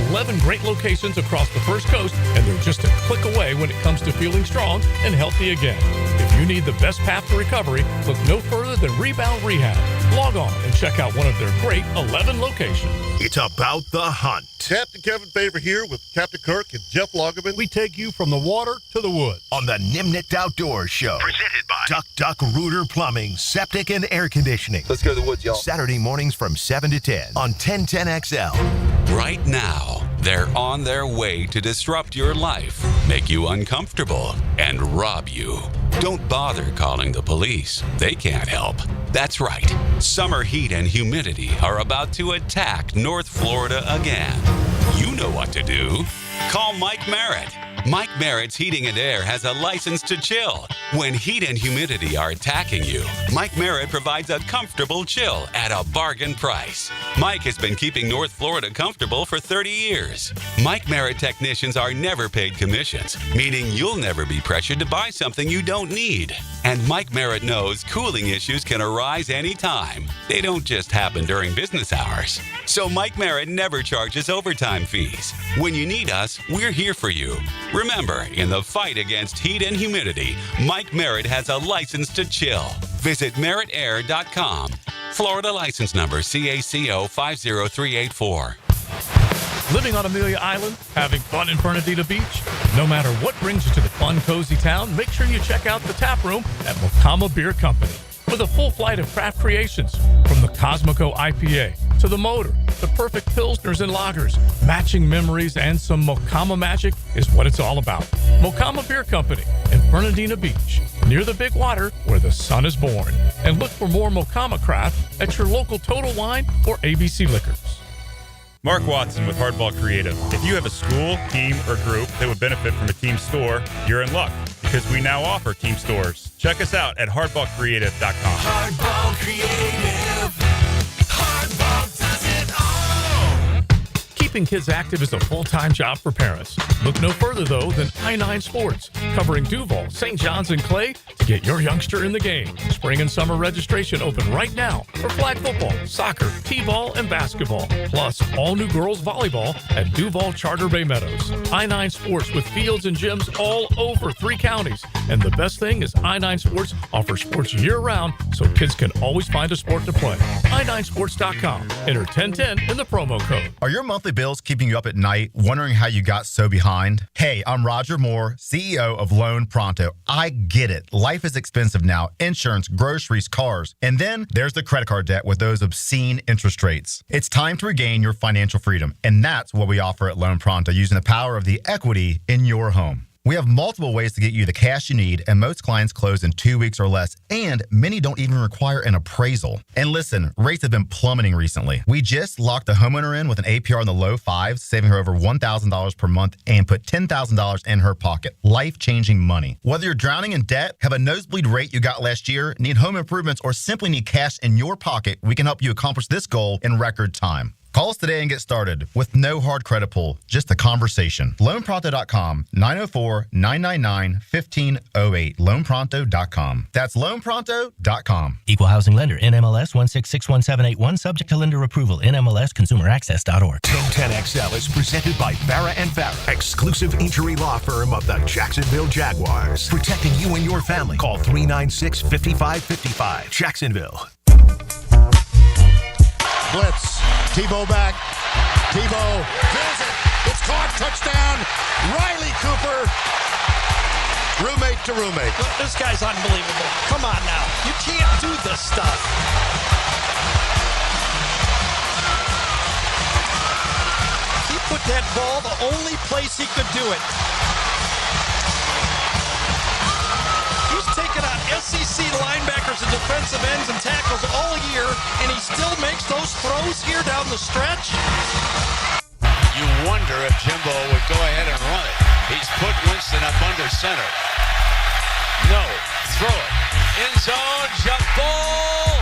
11 great locations across the First Coast, and they're just a click away when it comes to feeling strong and healthy again. If you need the best path to recovery, look no further than Rebound Rehab. Log on and check out one of their great 11 locations. It's about the hunt. Captain Kevin Favor here with Captain Kirk and Jeff Loggeman. We take you from the water to the woods. On the Nimnit Outdoors Show. Presented by Duck Rooter Plumbing, Septic and Air Conditioning. Let's go to the woods, y'all. Saturday mornings from 7 to 10 on 1010XL. Right now, they're on their way to disrupt your life, make you uncomfortable, and rob you. Don't bother calling the police. They can't help. That's right. Summer heat and humidity are about to attack North Florida again. You know what to do. Call Mike Merritt. Mike Merritt's Heating and Air has a license to chill. When heat and humidity are attacking you, Mike Merritt provides a comfortable chill at a bargain price. Mike has been keeping North Florida comfortable for 30 years. Mike Merritt technicians are never paid commissions, meaning you'll never be pressured to buy something you don't need. And Mike Merritt knows cooling issues can arise anytime. They don't just happen during business hours. So Mike Merritt never charges overtime fees. When you need us, we're here for you. Remember, in the fight against heat and humidity, Mike Merritt has a license to chill. Visit merrittair.com. Florida license number CACO 50384. Living on Amelia Island, having fun in Fernandina Beach? No matter what brings you to the fun, cozy town, make sure you check out the tap room at Mocama Beer Company. With a full flight of craft creations, from the Cosmico IPA to the Motor, the perfect Pilsners and Lagers, matching memories and some Mocama magic is what it's all about. Mocama Beer Company in Fernandina Beach, near the big water where the sun is born. And look for more Mocama craft at your local Total Wine or ABC Liquors. Mark Watson with Hardball Creative. If you have a school, team, or group that would benefit from a team store, you're in luck because we now offer team stores. Check us out at hardballcreative.com. Hardball Creative. Hardball does it all. Keeping kids active is a full-time job for parents. Look no further, though, than I-9 Sports, covering Duval, St. John's, and Clay to get your youngster in the game. Spring and summer registration open right now for flag football, soccer, t-ball, and basketball. Plus, all new girls volleyball at Duval Charter Bay Meadows. I-9 Sports with fields and gyms all over 3 counties. And the best thing is I-9 Sports offers sports year-round so kids can always find a sport to play. i9sports.com. Enter 1010 in the promo code. Are your monthly bills keeping you up at night, wondering how you got so behind? Hey, I'm Roger Moore, CEO of Loan Pronto. I get it. Life is expensive now. Insurance, groceries, cars. And then there's the credit card debt with those obscene interest rates. It's time to regain your financial freedom. And that's what we offer at Loan Pronto, using the power of the equity in your home. We have multiple ways to get you the cash you need, and most clients close in 2 weeks or less, and many don't even require an appraisal. And listen, rates have been plummeting recently. We just locked a homeowner in with an APR in the low 5s, saving her over $1,000 per month, and put $10,000 in her pocket. Life-changing money. Whether you're drowning in debt, have a nosebleed rate you got last year, need home improvements, or simply need cash in your pocket, we can help you accomplish this goal in record time. Call us today and get started with no hard credit pull, just a conversation. LoanPronto.com, 904-999-1508. LoanPronto.com. That's LoanPronto.com. Equal housing lender, NMLS 1661781, subject to lender approval, NMLSconsumeraccess.org. 1010XL is presented by Farah & Farah, exclusive injury law firm of the Jacksonville Jaguars. Protecting you and your family. Call 396-5555. Jacksonville. Blitz. Tebow back. Tebow fills it. It's caught. Touchdown. Riley Cooper. Roommate to roommate. Look, this guy's unbelievable. Come on now. You can't do this stuff. He put that ball the only place he could do it. He's taken on SEC linebackers and defensive ends and tackles all year, and he still makes those throws here down the stretch. You wonder if Jimbo would go ahead and run it. He's put Winston up under center. No. Throw it. End zone. Jump ball.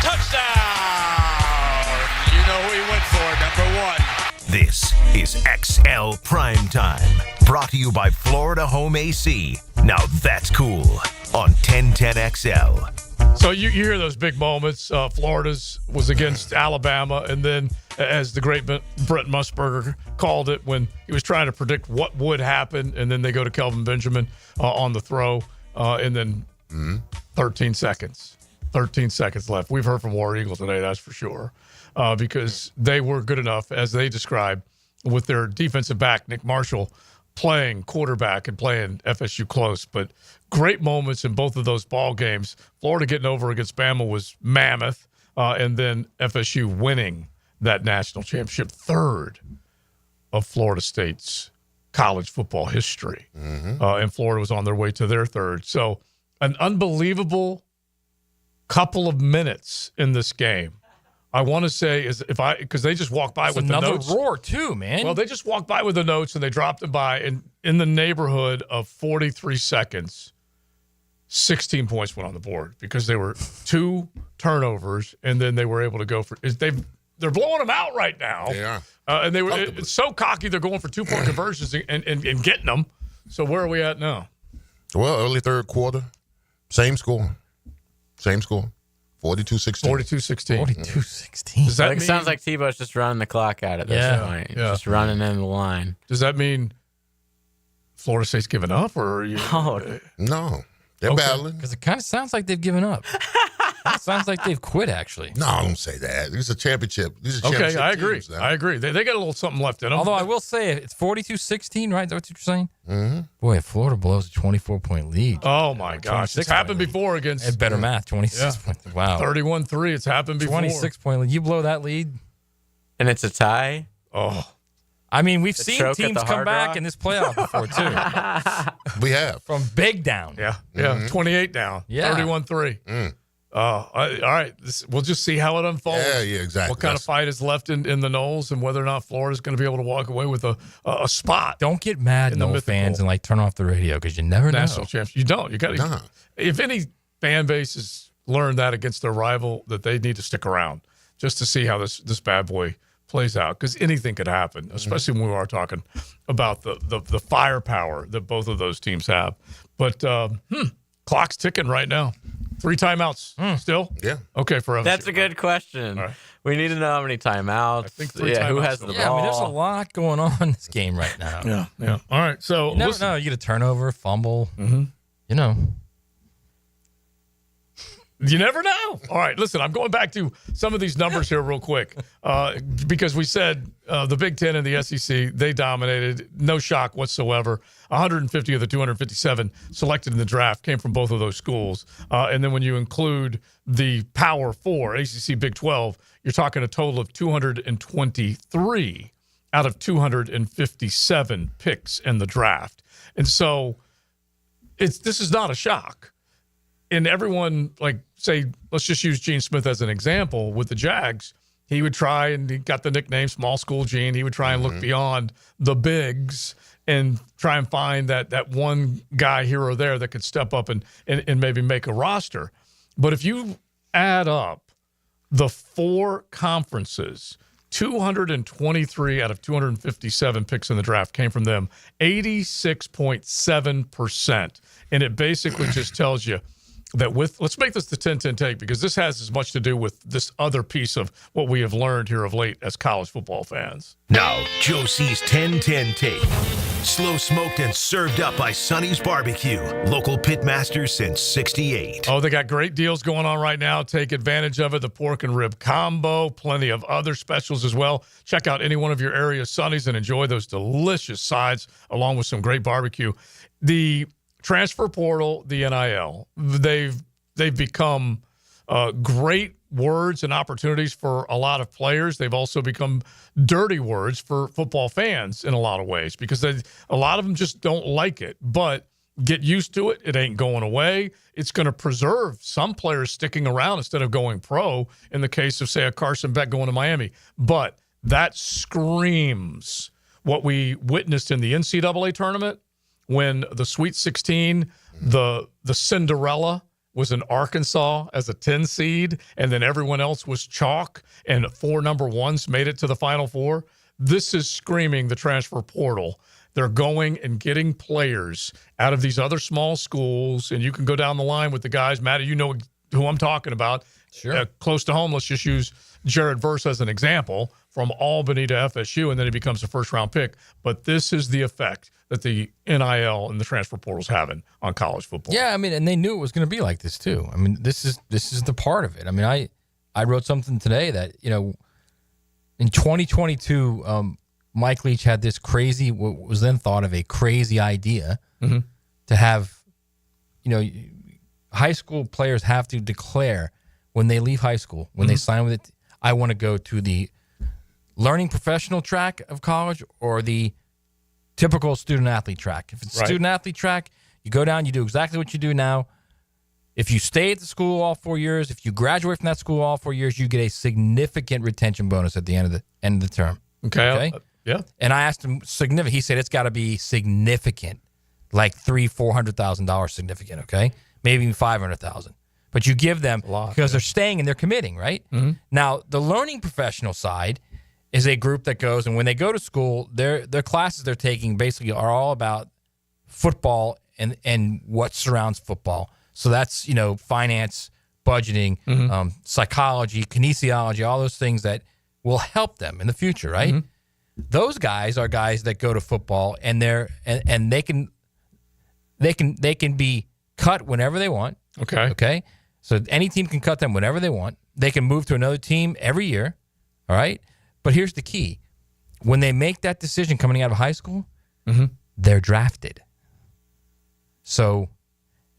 Touchdown. You know who he went for, number 1. This is XL Primetime. Brought to you by Florida Home AC. Now that's cool on 1010XL. So you hear those big moments. Florida's was against Alabama, and then as the great Brent Musburger called it when he was trying to predict what would happen, and then they go to Kelvin Benjamin on the throw, and then 13 seconds. 13 seconds left. We've heard from War Eagle today, that's for sure, because they were good enough, as they described, with their defensive back, Nick Marshall, playing quarterback and playing FSU close. But great moments in both of those ball games. Florida getting over against Bama was mammoth, and then FSU winning that national championship, third of Florida State's college football history. And Florida was on their way to their third. So an unbelievable couple of minutes in this game. I want to say is because they just walked by with the notes. Another roar too, man. Well, they just walked by with the notes and they dropped them by in the neighborhood of 43 seconds. 16 points went on the board because they were 2 turnovers, and then they were able to go for. They're blowing them out right now. Yeah. And they were it's so cocky. They're going for 2-point conversions and getting them. So where are we at now? Well, early third quarter, same score. 42-16. 42-16. 42-16. Does that mean, sounds like Tebow's just running the clock out at this point. Yeah. Just running in the line. Does that mean Florida State's giving up, or are you? No. They're battling. Because it kind of sounds like they've given up. It sounds like they've quit, actually. No, don't say that. This is a championship. These are championship I agree. teams now. I agree. They got a little something left in them. Although I will say it's 42-16, right? Is that what you're saying? Mm-hmm. Boy, if Florida blows a 24-point lead. Oh, my gosh. It's happened before against. It's better math, 26 points. Wow. 31-3. It's happened before. 26-point lead. You blow that lead. And it's a tie? Oh. I mean, we've The seen choke at teams the come Hard back Rock? in this playoff before, too. We have. From big down. Yeah. 28 down. Yeah. 31-3. All right. We'll just see how it unfolds. Yeah, exactly. What kind of fight is left in the Knolls, and whether or not Florida's going to be able to walk away with a spot. Don't get mad, in the Knoll Mythical. fans, and turn off the radio because you never know. National champs. You don't. You got to. If any fan bases learn that against their rival, that they need to stick around just to see how this bad boy plays out, because anything could happen, especially when we are talking about the firepower that both of those teams have. But clock's ticking right now. 3 timeouts still? Yeah. Okay, forever. That's a good question. Right. We need to know how many timeouts. I think 3 timeouts. Who has the ball? I mean, there's a lot going on in this game right now. Yeah. All right, so you never know. You get a turnover, fumble. You know. You never know. All right, listen, I'm going back to some of these numbers here real quick because we said the Big Ten and the SEC, they dominated. No shock whatsoever. 150 of the 257 selected in the draft came from both of those schools. And then when you include the Power 4, ACC, Big 12, you're talking a total of 223 out of 257 picks in the draft. And so this is not a shock. And everyone, like, say, let's just use Gene Smith as an example with the Jags. He would try, and he got the nickname Small School Gene. He would try and look beyond the bigs and try and find that one guy here or there that could step up and maybe make a roster. But if you add up the 4 conferences, 223 out of 257 picks in the draft came from them, 86.7%. And it basically just tells you that let's make this the 10-10 take, because this has as much to do with this other piece of what we have learned here of late as college football fans. Now, Joe C's 10-10 take. Slow smoked and served up by Sonny's Barbecue. Local pitmasters since 68. Oh, they got great deals going on right now. Take advantage of it. The pork and rib combo. Plenty of other specials as well. Check out any one of your area Sonny's and enjoy those delicious sides along with some great barbecue. The transfer portal, the NIL, they've become great words and opportunities for a lot of players. They've also become dirty words for football fans in a lot of ways, because a lot of them just don't like it. But get used to it. It ain't going away. It's going to preserve some players sticking around instead of going pro, in the case of, say, a Carson Beck going to Miami. But that screams what we witnessed in the NCAA tournament, when the Sweet 16, the Cinderella was in Arkansas as a 10 seed, and then everyone else was chalk, and 4 number ones made it to the Final Four. This is screaming the transfer portal. They're going and getting players out of these other small schools, and you can go down the line with the guys. Matty, you know who I'm talking about. Sure. Close to home, let's just use Jared Verse as an example, from Albany to FSU, and then he becomes a first-round pick. But this is the effect that the NIL and the transfer portal's having on college football. Yeah, I mean, and they knew it was going to be like this too. I mean, this is the part of it. I mean, I wrote something today that, you know, in 2022, Mike Leach had this crazy, what was then thought of a crazy idea to have, you know, high school players have to declare when they leave high school, when they sign with it, I want to go to the learning professional track of college or the typical student-athlete track. If it's student-athlete track, you go down, you do exactly what you do now. If you stay at the school all 4 years, if you graduate from that school all 4 years, you get a significant retention bonus at the end of the term. Okay? Yeah. And I asked him significant. He said it's got to be significant, like $300,000-$400,000 significant. Okay, maybe even $500,000. But you give them because they're staying and they're committing, right? Now the learning professional side is a group that goes, and when they go to school, their classes they're taking basically are all about football and what surrounds football. So that's, you know, finance, budgeting, psychology, kinesiology, all those things that will help them in the future, right? Those guys are guys that go to football and they can be cut whenever they want. Okay. So any team can cut them whenever they want. They can move to another team every year. All right. But here's the key. When they make that decision coming out of high school, they're drafted. So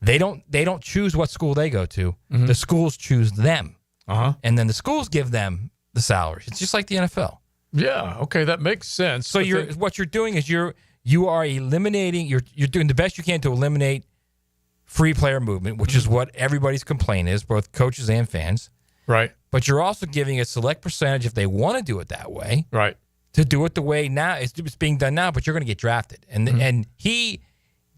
they don't choose what school they go to. The schools choose them. And then the schools give them the salary. It's just like the NFL. Yeah, okay, that makes sense. So what you're doing is you are eliminating, you're doing the best you can to eliminate free player movement, which is what everybody's complaint is, both coaches and fans. Right. But you're also giving a select percentage, if they want to do it that way, right, to do it the way now it's being done now, but you're going to get drafted. And he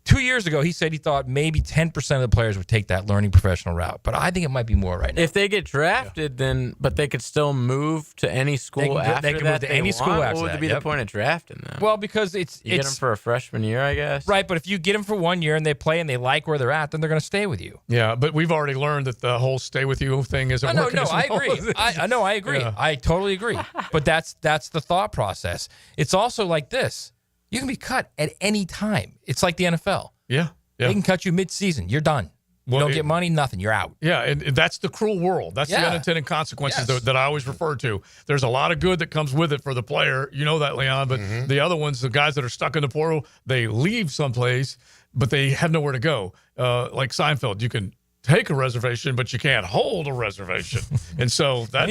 2 years ago, he said he thought maybe 10% of the players would take that learning professional route. But I think it might be more right now. If they get drafted, but they could still move to any school after they can that. Move to any school after what would that. be the point of drafting them? Well, because you get them for a freshman year, I guess. Right, but if you get them for 1 year and they play and they like where they're at, then they're going to stay with you. Yeah, but we've already learned that the whole stay with you thing isn't working. No, as I well agree. as it I agree. Yeah. I totally agree. But that's the thought process. It's also like this. You can be cut at any time. It's like the NFL. Yeah. They can cut you mid-season. You're done. You don't get money, nothing. You're out. Yeah, and that's the cruel world. That's the unintended consequences that I always refer to. There's a lot of good that comes with it for the player. You know that, Leon. But the other ones, the guys that are stuck in the portal, they leave someplace, but they have nowhere to go. Like Seinfeld, you can take a reservation, but you can't hold a reservation. And so that's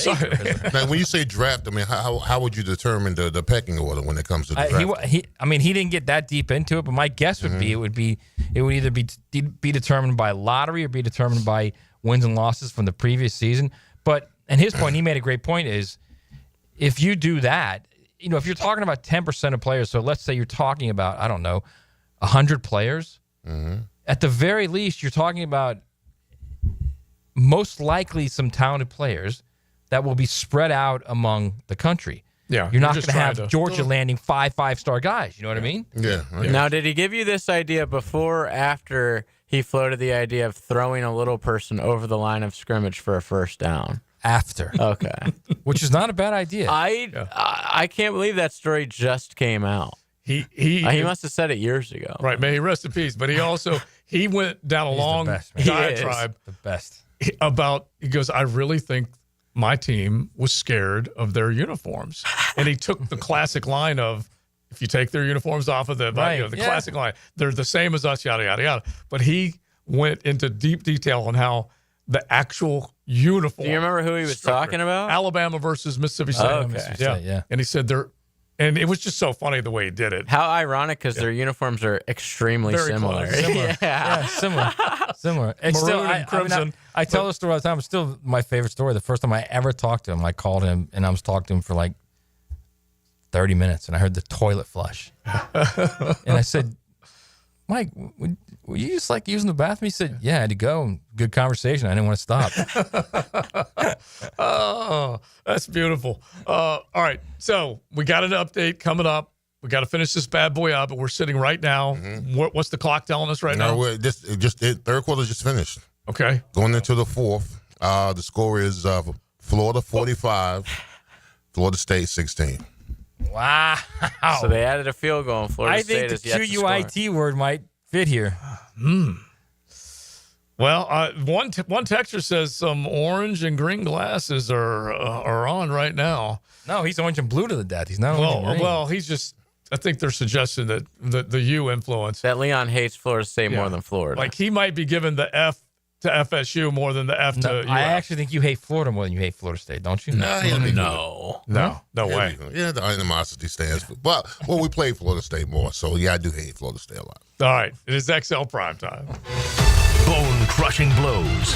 now, when you say draft, I mean, how would you determine the pecking order when it comes to the draft? He didn't get that deep into it, but my guess would be it would either be determined by lottery or be determined by wins and losses from the previous season. But and his point, he made a great point, is if you do that, if you're talking about 10% of players, so let's say you're talking about 100 players. At the very least, you're talking about most likely some talented players that will be spread out among the country. Yeah, you're not going to have Georgia landing 5-star guys. You know what I mean? Yeah. Now, did he give you this idea before or after he floated the idea of throwing a little person over the line of scrimmage for a first down? After. Okay. Which is not a bad idea. I can't believe that story just came out. He must have said it years ago. Right, may he rest in peace. But he went down a long diatribe. The best. He goes, I really think my team was scared of their uniforms. And he took the classic line of, if you take their uniforms off of them, classic line, they're the same as us, yada, yada, yada. But he went into deep detail on how the actual uniform. Do you remember who he was talking about? Alabama versus Mississippi State. Okay. Mississippi State, yeah. And he said and it was just so funny the way he did it. How ironic, because their uniforms are extremely Very similar. close. Similar. It's still, and crimson. I tell the story all the time. It's still my favorite story. The first time I ever talked to him, I called him, and I was talking to him for like 30 minutes, and I heard the toilet flush. And I said, Mike, were you just like using the bathroom? He said, yeah, I had to go. Good conversation. I didn't want to stop. Oh, that's beautiful. All right. So we got an update coming up. We got to finish this bad boy up, but we're sitting right now. What's the clock telling us right now? Third quarter just finished. Okay. Going into the fourth, the score is Florida 45, Florida State 16. Wow. So they added a field goal, and Florida State is yet to score. I think the QUIT word might fit here. Well, one texter says some orange and green glasses are on right now. No, he's orange and blue to the death. He's not orange and green. Well, he's just. I think they're suggesting that the U influence. That Leon hates Florida State more than Florida. Like he might be giving the F to FSU more than the F to UF. I actually think you hate Florida more than you hate Florida State, don't you? No way. Yeah, the animosity stands for. Well, we played Florida State more, so yeah, I do hate Florida State a lot. All right, it is XL Primetime. Bone-crushing blows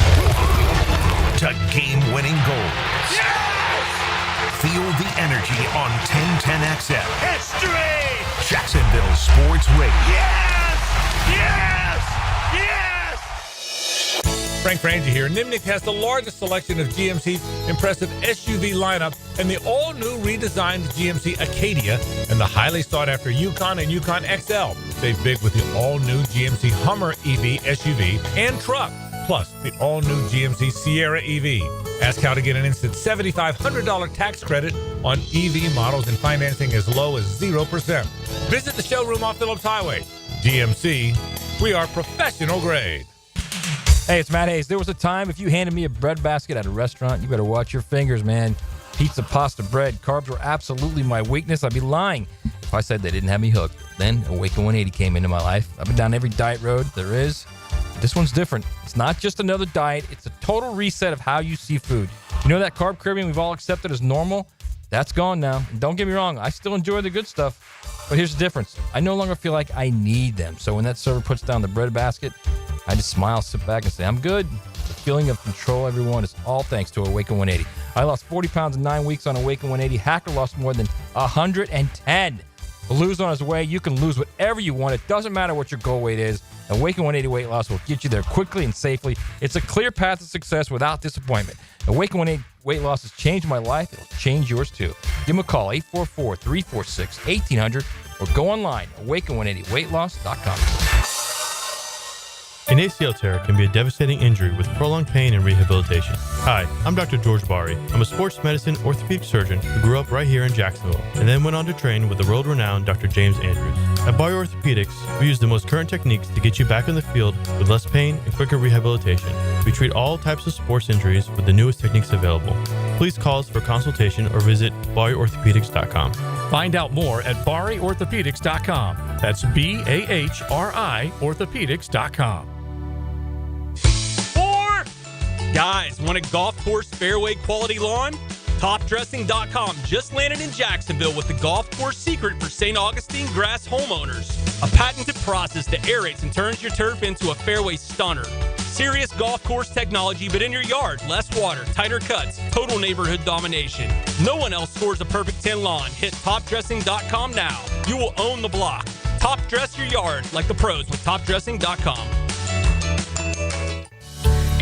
to game-winning goals. Yes! Feel the energy on 1010XL. History! Jacksonville Sports Radio. Yes! Frank Frangie here. Nimnik has the largest selection of GMC's impressive SUV lineup and the all-new redesigned GMC Acadia and the highly sought-after Yukon and Yukon XL. Save big with the all-new GMC Hummer EV SUV and truck, plus the all-new GMC Sierra EV. Ask how to get an instant $7,500 tax credit on EV models and financing as low as 0%. Visit the showroom off Phillips Highway. GMC, we are professional grade. Hey, it's Matt Hayes. There was a time if you handed me a bread basket at a restaurant, you better watch your fingers, man. Pizza, pasta, bread, carbs were absolutely my weakness. I'd be lying if I said they didn't have me hooked. Then Awaken 180 came into my life. I've been down every diet road there is. This one's different. It's not just another diet. It's a total reset of how you see food. You know that carb curbing we've all accepted as normal? That's gone now. And don't get me wrong, I still enjoy the good stuff. But here's the difference. I no longer feel like I need them. So when that server puts down the bread basket, I just smile, sit back, and say, I'm good. The feeling of control, everyone, is all thanks to Awaken 180. I lost 40 pounds in 9 weeks on Awaken 180. Hacker lost more than 110. lose on his way. You can lose whatever you want. It doesn't matter what your goal weight is. Awaken 180 Weight Loss will get you there quickly and safely. It's a clear path to success without disappointment. Awaken 180 Weight Loss has changed my life. It'll change yours too. Give them a call, 844-346-1800, or go online, awaken180weightloss.com. An ACL tear can be a devastating injury with prolonged pain and rehabilitation. Hi, I'm Dr. George Bari. I'm a sports medicine orthopedic surgeon who grew up right here in Jacksonville and then went on to train with the world-renowned Dr. James Andrews. At Bari Orthopedics, we use the most current techniques to get you back in the field with less pain and quicker rehabilitation. We treat all types of sports injuries with the newest techniques available. Please call us for consultation or visit BariOrthopedics.com. Find out more at BariOrthopedics.com. That's BAHRI Orthopedics.com. Guys, want a golf course fairway quality lawn? TopDressing.com just landed in Jacksonville with the golf course secret for St. Augustine grass homeowners. A patented process that aerates and turns your turf into a fairway stunner. Serious golf course technology, but in your yard. Less water, tighter cuts, total neighborhood domination. No one else scores a perfect 10 lawn. Hit TopDressing.com now. You will own the block. Top dress your yard like the pros with TopDressing.com.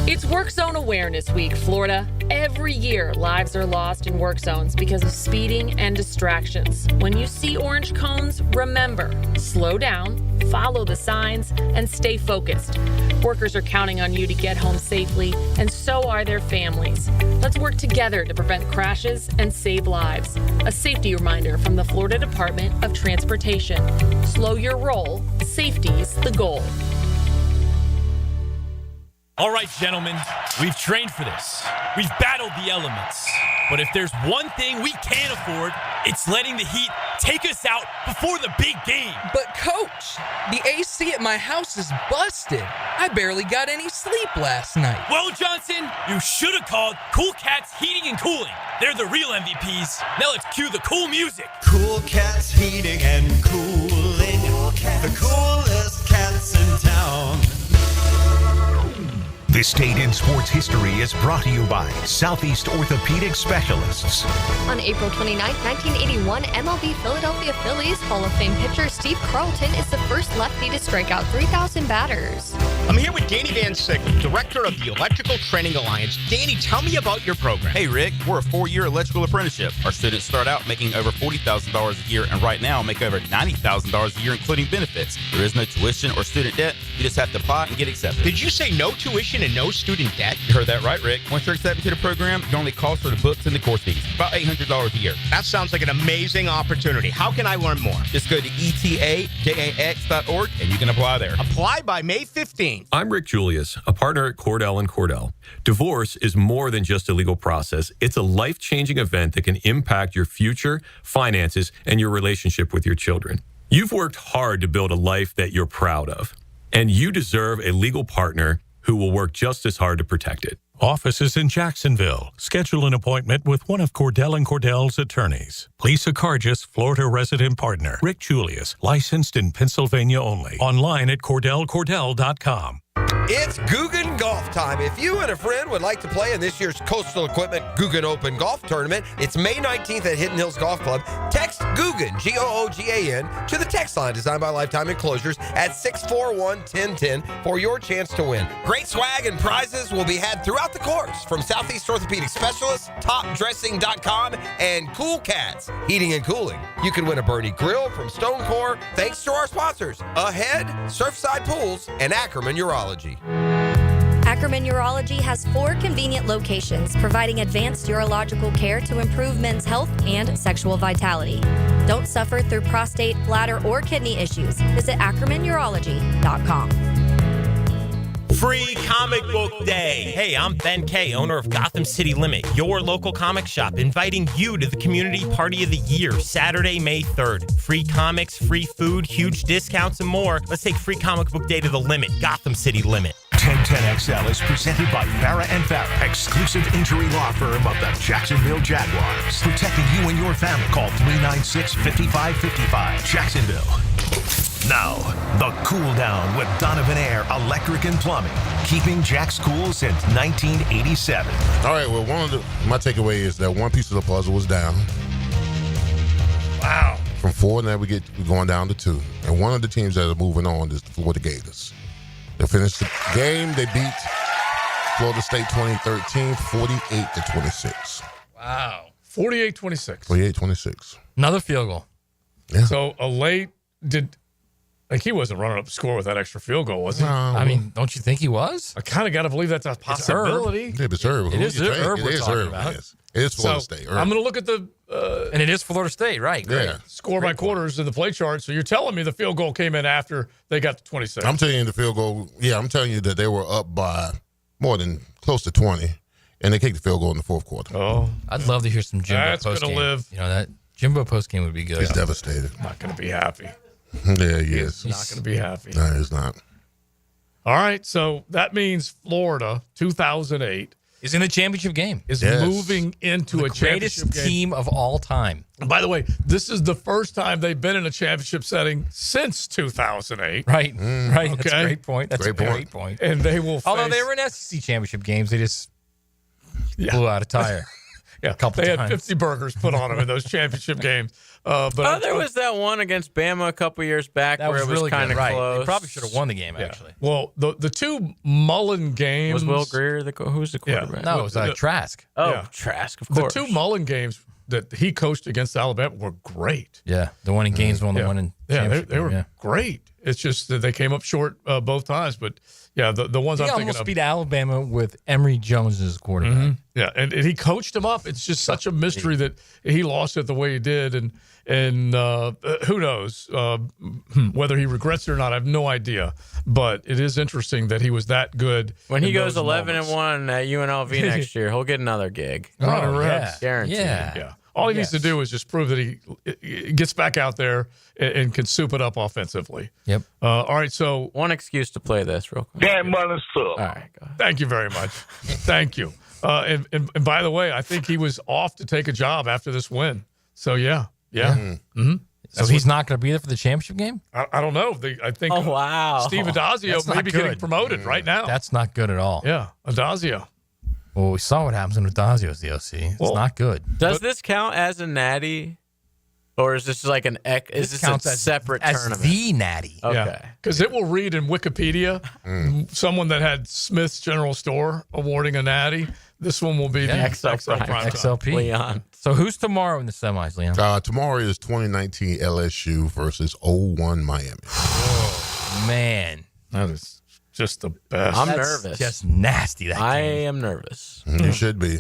It's Work Zone Awareness Week, Florida. Every year, lives are lost in work zones because of speeding and distractions. When you see orange cones, remember, slow down, follow the signs, and stay focused. Workers are counting on you to get home safely, and so are their families. Let's work together to prevent crashes and save lives. A safety reminder from the Florida Department of Transportation. Slow your roll. Safety's the goal. All right, gentlemen, we've trained for this. We've battled the elements. But if there's one thing we can't afford, it's letting the heat take us out before the big game. But, Coach, the AC at my house is busted. I barely got any sleep last night. Well, Johnson, you should have called Cool Cats Heating and Cooling. They're the real MVPs. Now let's cue the cool music. Cool Cats Heating and Cooling. The coolest cats in town. This Date in Sports History is brought to you by Southeast Orthopedic Specialists. On April 29, 1981, MLB Philadelphia Phillies Hall of Fame pitcher Steve Carlton is the first lefty to strike out 3,000 batters. I'm here with Danny Van Sickle, director of the Electrical Training Alliance. Danny, tell me about your program. Hey, Rick, we're a 4-year electrical apprenticeship. Our students start out making over $40,000 a year and right now make over $90,000 a year, including benefits. There is no tuition or student debt. You just have to apply and get accepted. Did you say no tuition and no student debt? You heard that right, Rick. Once you're accepted to the program, your only cost for the books and the course fees. About $800 a year. That sounds like an amazing opportunity. How can I learn more? Just go to etajax.org and you can apply there. Apply by May 15th. I'm Rick Julius, a partner at Cordell & Cordell. Divorce is more than just a legal process. It's a life-changing event that can impact your future, finances, and your relationship with your children. You've worked hard to build a life that you're proud of, and you deserve a legal partner who will work just as hard to protect it. Offices in Jacksonville. Schedule an appointment with one of Cordell & Cordell's attorneys. Lisa Cargis, Florida resident partner. Rick Julius, licensed in Pennsylvania only. Online at CordellCordell.com. It's Guggen Golf time. If you and a friend would like to play in this year's Coastal Equipment Guggen Open Golf Tournament, it's May 19th at Hidden Hills Golf Club. Text Guggen, G-O-O-G-A-N, to the text line designed by Lifetime Enclosures at 641-1010 for your chance to win. Great swag and prizes will be had throughout the course from Southeast Orthopedic Specialists, TopDressing.com, and Cool Cats Heating and Cooling. You can win a Bernie Grill from Stonecore thanks to our sponsors, Ahead, Surfside Pools, and Ackerman Urology. Ackerman Urology has 4 convenient locations, providing advanced urological care to improve men's health and sexual vitality. Don't suffer through prostate, bladder, or kidney issues. Visit AckermanUrology.com. Free Comic Book Day. Hey, I'm Ben Kay, owner of Gotham City Limit, your local comic shop, inviting you to the Community Party of the Year, Saturday, May 3rd. Free comics, free food, huge discounts, and more. Let's take Free Comic Book Day to the limit. Gotham City Limit. 1010XL is presented by Farrah & Farrah, exclusive injury law firm of the Jacksonville Jaguars. Protecting you and your family. Call 396-5555. Jacksonville. Now, the Cool Down with Donovan Air Electric and Plumbing, keeping Jack's cool since 1987. All right, well, my takeaway is that one piece of the puzzle was down. Wow. From 4 now we're going down to 2. And one of the teams that are moving on is the Florida Gators. They finished the game. They beat Florida State 2013, 48-26. Wow. 48-26. 48-26. Another field goal. Yeah. So he wasn't running up the score with that extra field goal, was he? No. I mean, don't you think he was? I kind of got to believe that's a possibility. It's Herb. It is Herb we're talking about. Yes. It is Florida State. Herb. I'm going to look at the and it is Florida State, right? Great. Yeah. Score by quarters in the play chart. So you're telling me the field goal came in after they got to 26. I'm telling you the field goal. Yeah, I'm telling you that they were up by more than close to 20, and they kicked the field goal in the fourth quarter. Oh, I'd love to hear some Jimbo that's post going game. to live. You know, that Jimbo post game would be good. He's devastated. Not going to be happy. Yeah, he is. He's not going to be happy. No, he's not. All right, so that means Florida, 2008, is in the championship game. Is moving into a championship greatest team of all time. And by the way, this is the first time they've been in a championship setting since 2008. Right, right. Okay. That's a great point. That's a great point. And they will Although they were in SEC championship games, they just blew out a tire. Yeah, a couple they times. had 50 burgers put on them in those championship games. But there was that one against Bama a couple years back That where was it was really kind of good, right. close. They probably should have won the game, actually. Well, the two Mullen games. Was Will Greer who's the quarterback? No, it was Trask. Oh, Trask, of course. The two Mullen games that he coached against Alabama were great. Yeah, the one in Gainesville and the one in championship they were game, great. It's just that they came up short both times. But yeah, the ones I'm thinking almost of. beat Alabama with Emory Jones as quarterback. Mm-hmm. Yeah, and he coached him up. It's just such a mystery that he lost it the way he did, and who knows whether he regrets it or not. I have no idea, but it is interesting that he was that good. When he goes 11-1 at UNLV next year, he'll get another gig. Guaranteed. Yeah. All he needs to do is just prove that he gets back out there and can soup it up offensively. Yep. All right, so one excuse to play this real quick. Damn mother suck. All right, go ahead. Thank you very much. Thank you. And by the way, I think he was off to take a job after this win. So yeah. Mm-hmm. So he's not going to be there for the championship game? I don't know. I think Steve Adazio may be getting promoted right now. That's not good at all. Yeah, Adazio. Well, we saw what happens when Adazio is the OC. It's not good. Does this count as a natty? Or is this like is this a separate tournament? The natty. Okay. Because it will read in Wikipedia, someone that had Smith's General Store awarding a natty. This one will be the XLP. Leon. So who's tomorrow in the semis, Leon? Tomorrow is 2019 LSU versus 01 Miami. Oh, man. That is just the best. I'm nervous. Just nasty. I am nervous. You should be.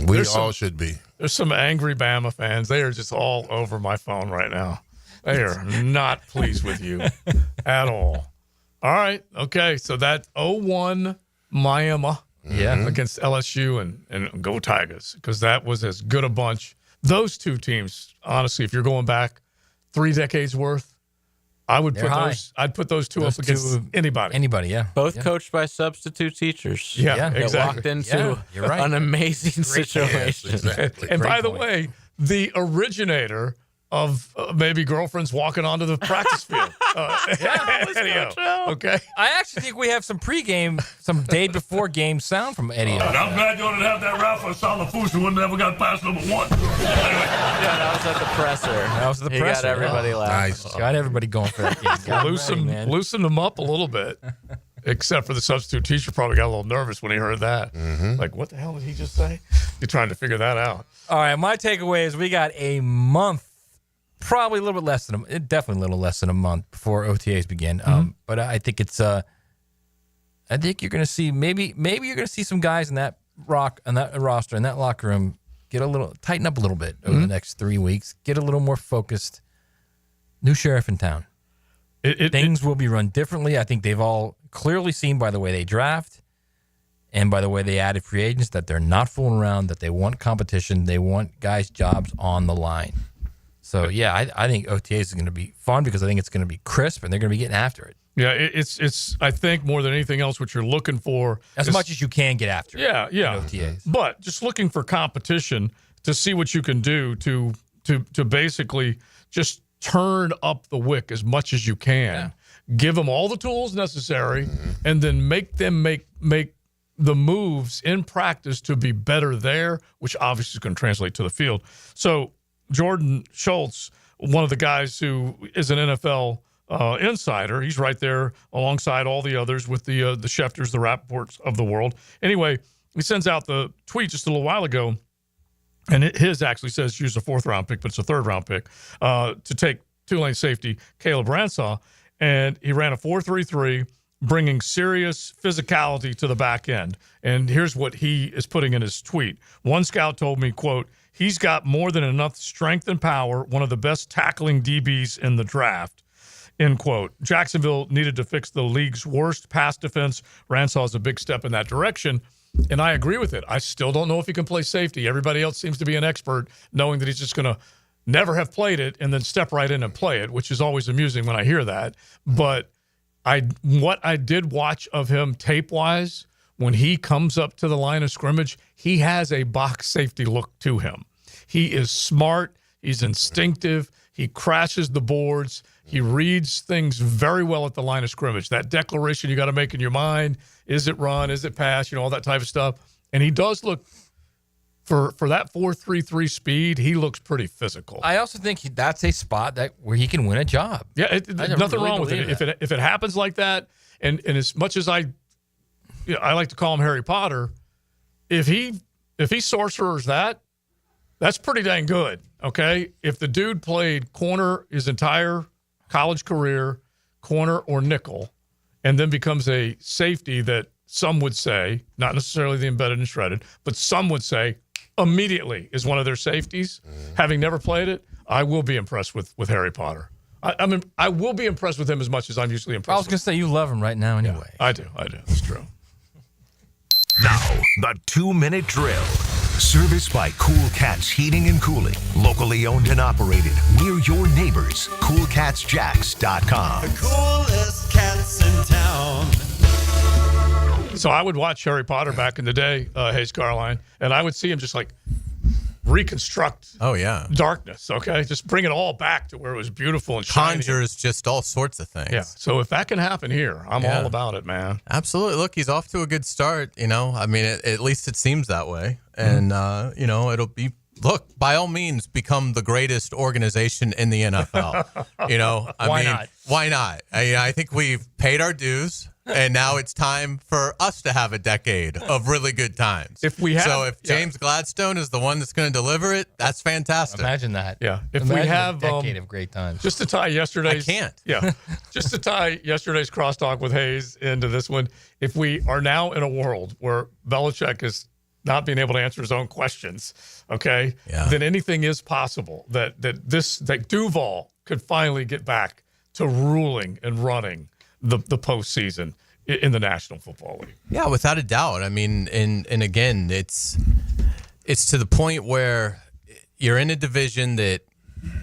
We all should be. There's some angry Bama fans. They are just all over my phone right now. They are not pleased with you at all. All right. Okay. So that 01 Miami against LSU and go Tigers, because that was as good a bunch. Those two teams, honestly, if you're going back 3 decades worth, I'd put those two up against anybody. Anybody, yeah. Both coached by substitute teachers. Yeah, That exactly. walked into you're right. an amazing situation. And by the way, the originator of maybe girlfriends walking onto the practice field. Eddie-O. Okay. I actually think we have some pregame, some day before game sound from Eddie-O. I'm glad you didn't have that Rafa Salafusa who never got past number 1. Yeah, that was at the presser. That was the He presser. got everybody laughing. Nice. Got everybody going for that game. Loosen them up a little bit. Except for the substitute teacher probably got a little nervous when he heard that. Like, what the hell did he just say? You're trying to figure that out. All right, my takeaway is we got a month, probably a little bit less than definitely a little less than a month before OTAs begin. But I think it's I think you're going to see maybe you're going to see some guys in that roster in that locker room tighten up a little bit over the next 3 weeks, get a little more focused. New sheriff in town. Things will be run differently. I think they've all clearly seen by the way they draft and by the way they added free agents that they're not fooling around, that they want competition. They want guys' jobs on the line. So, yeah, I think OTAs is going to be fun because I think it's going to be crisp and they're going to be getting after it. Yeah, it's I think more than anything else what you're looking for. As much as you can get after it. Yeah. OTAs. But just looking for competition to see what you can do to basically just turn up the wick as much as you can. Yeah. Give them all the tools necessary and then make them make the moves in practice to be better there, which obviously is going to translate to the field. So Jordan Schultz, one of the guys who is an NFL insider, he's right there alongside all the others with the Schefters, the Rappaports of the world. Anyway, he sends out the tweet just a little while ago, and his actually says use a 4th-round pick, but it's a 3rd-round pick, to take Tulane safety Caleb Ransaw, and he ran a 4.33, bringing serious physicality to the back end. And here's what he is putting in his tweet. One scout told me, quote, he's got more than enough strength and power, one of the best tackling DBs in the draft, end quote. Jacksonville needed to fix the league's worst pass defense. Ransaw is a big step in that direction, and I agree with it. I still don't know if he can play safety. Everybody else seems to be an expert, knowing that he's just going to never have played it and then step right in and play it, which is always amusing when I hear that. But what I did watch of him tape-wise, when he comes up to the line of scrimmage, he has a box safety look to him. He is smart. He's instinctive. He crashes the boards. He reads things very well at the line of scrimmage. That declaration you got to make in your mind, is it run, is it pass, all that type of stuff. And he does look, for that 4.33 speed, he looks pretty physical. I also think that's a spot where he can win a job. Yeah, nothing wrong with it. If it happens like that, and as much as I like to call him Harry Potter, if he sorcerers that's pretty dang good. Okay, if the dude played corner his entire college career, corner or nickel, and then becomes a safety that some would say, not necessarily the embedded and shredded, but some would say immediately is one of their safeties, having never played it, I will be impressed with Harry Potter. I mean, I will be impressed with him as much as I'm usually impressed. I was going to say you love him right now anyway. Yeah, I do. It's true. Now, the 2-minute drill. Serviced by Cool Cats Heating and Cooling. Locally owned and operated. We're your neighbors. CoolCatsJacks.com. The coolest cats in town. So I would watch Harry Potter back in the day, Hayes Carline, and I would see him just like reconstruct darkness, okay? Just bring it all back to where it was beautiful and shiny. Conjures just all sorts of things. Yeah, so if that can happen here, I'm all about it, man. Absolutely. Look, he's off to a good start, I mean, at least it seems that way. And, it'll be, look, by all means, become the greatest organization in the NFL. Why not? I think we've paid our dues. And now it's time for us to have a decade of really good times. If James Gladstone is the one that's going to deliver it, that's fantastic. Imagine that. Yeah. If Imagine we have a decade of great times. Just to tie yesterday's crosstalk with Hayes into this one, if we are now in a world where Belichick is not being able to answer his own questions, okay, then anything is possible. That Duval could finally get back to ruling and running the postseason in the National Football League. Yeah, without a doubt. I mean, and again, it's to the point where you're in a division that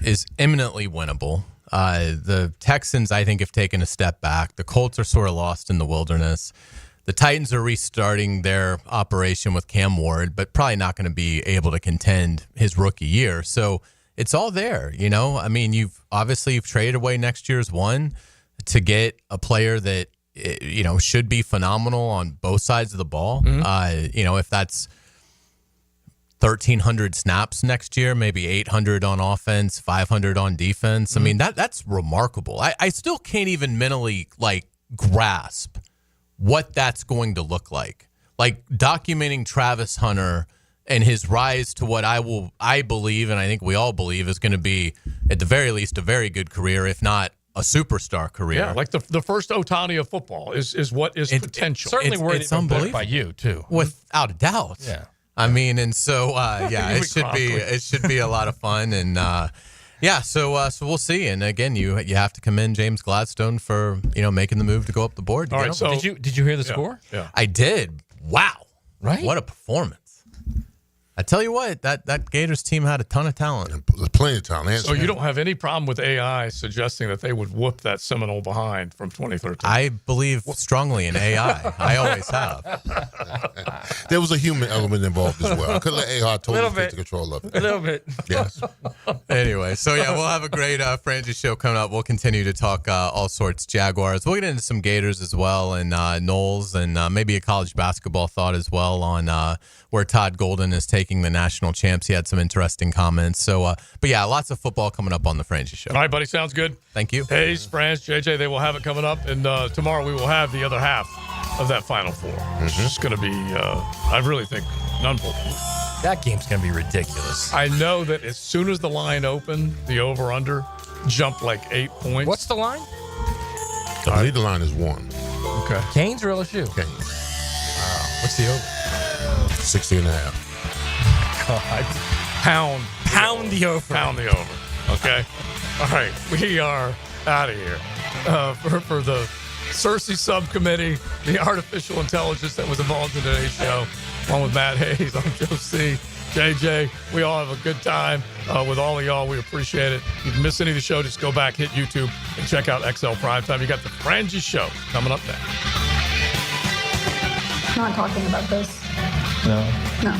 is imminently winnable. The Texans, I think, have taken a step back. The Colts are sort of lost in the wilderness. The Titans are restarting their operation with Cam Ward, but probably not going to be able to contend his rookie year. So it's all there, I mean, you've traded away next year's one to get a player that, should be phenomenal on both sides of the ball. If that's 1,300 snaps next year, maybe 800 on offense, 500 on defense. I mean, that's remarkable. I still can't even mentally, grasp what that's going to look like. Like, documenting Travis Hunter and his rise to what I believe, and I think we all believe, is going to be, at the very least, a very good career, if not a superstar career. Yeah, like the first Ohtani of football is what is potential. Certainly worthy to be picked by you, too. Without a doubt. Yeah. I mean, and so, it should be a lot of fun. And, so we'll see. And, again, you have to commend James Gladstone for, making the move to go up the board. All right, so did you hear the score? Yeah. I did. Wow. Right? What a performance. I tell you what, that Gators team had a ton of talent. Plenty of talent. So you don't have any problem with AI suggesting that they would whoop that Seminole behind from 2013? I believe strongly in AI. I always have. There was a human element involved as well. I could let A-Hard totally take control of it. A little bit. Yes. Anyway, so yeah, we'll have a great Frangie show coming up. We'll continue to talk all sorts Jaguars. We'll get into some Gators as well, and Knowles, and maybe a college basketball thought as well on where Todd Golden is taking the national champs. He had some interesting comments. So, but yeah, lots of football coming up on the Frangie show. All right, buddy, sounds good. Thank you. Hayes, Franz, JJ, they will have it coming up, and tomorrow we will have the other half of that Final Four. It's just going to be, I really think, unbelievable. That game's going to be ridiculous. I know that as soon as the line opened, the over-under jumped like 8 points. What's the line? I believe the line is 1. Okay. Canes or LSU? Canes. Wow. What's the over? 60.5. God. Pound the over. Pound the over. Okay. All right. We are out of here. For the Searcy subcommittee, the artificial intelligence that was involved in today's show, along with Matt Hayes, I'm Joe C. JJ, we all have a good time with all of y'all. We appreciate it. If you miss any of the show, just go back, hit YouTube, and check out XL Primetime. You got the Frangie Show coming up next. Not talking about this. No. No.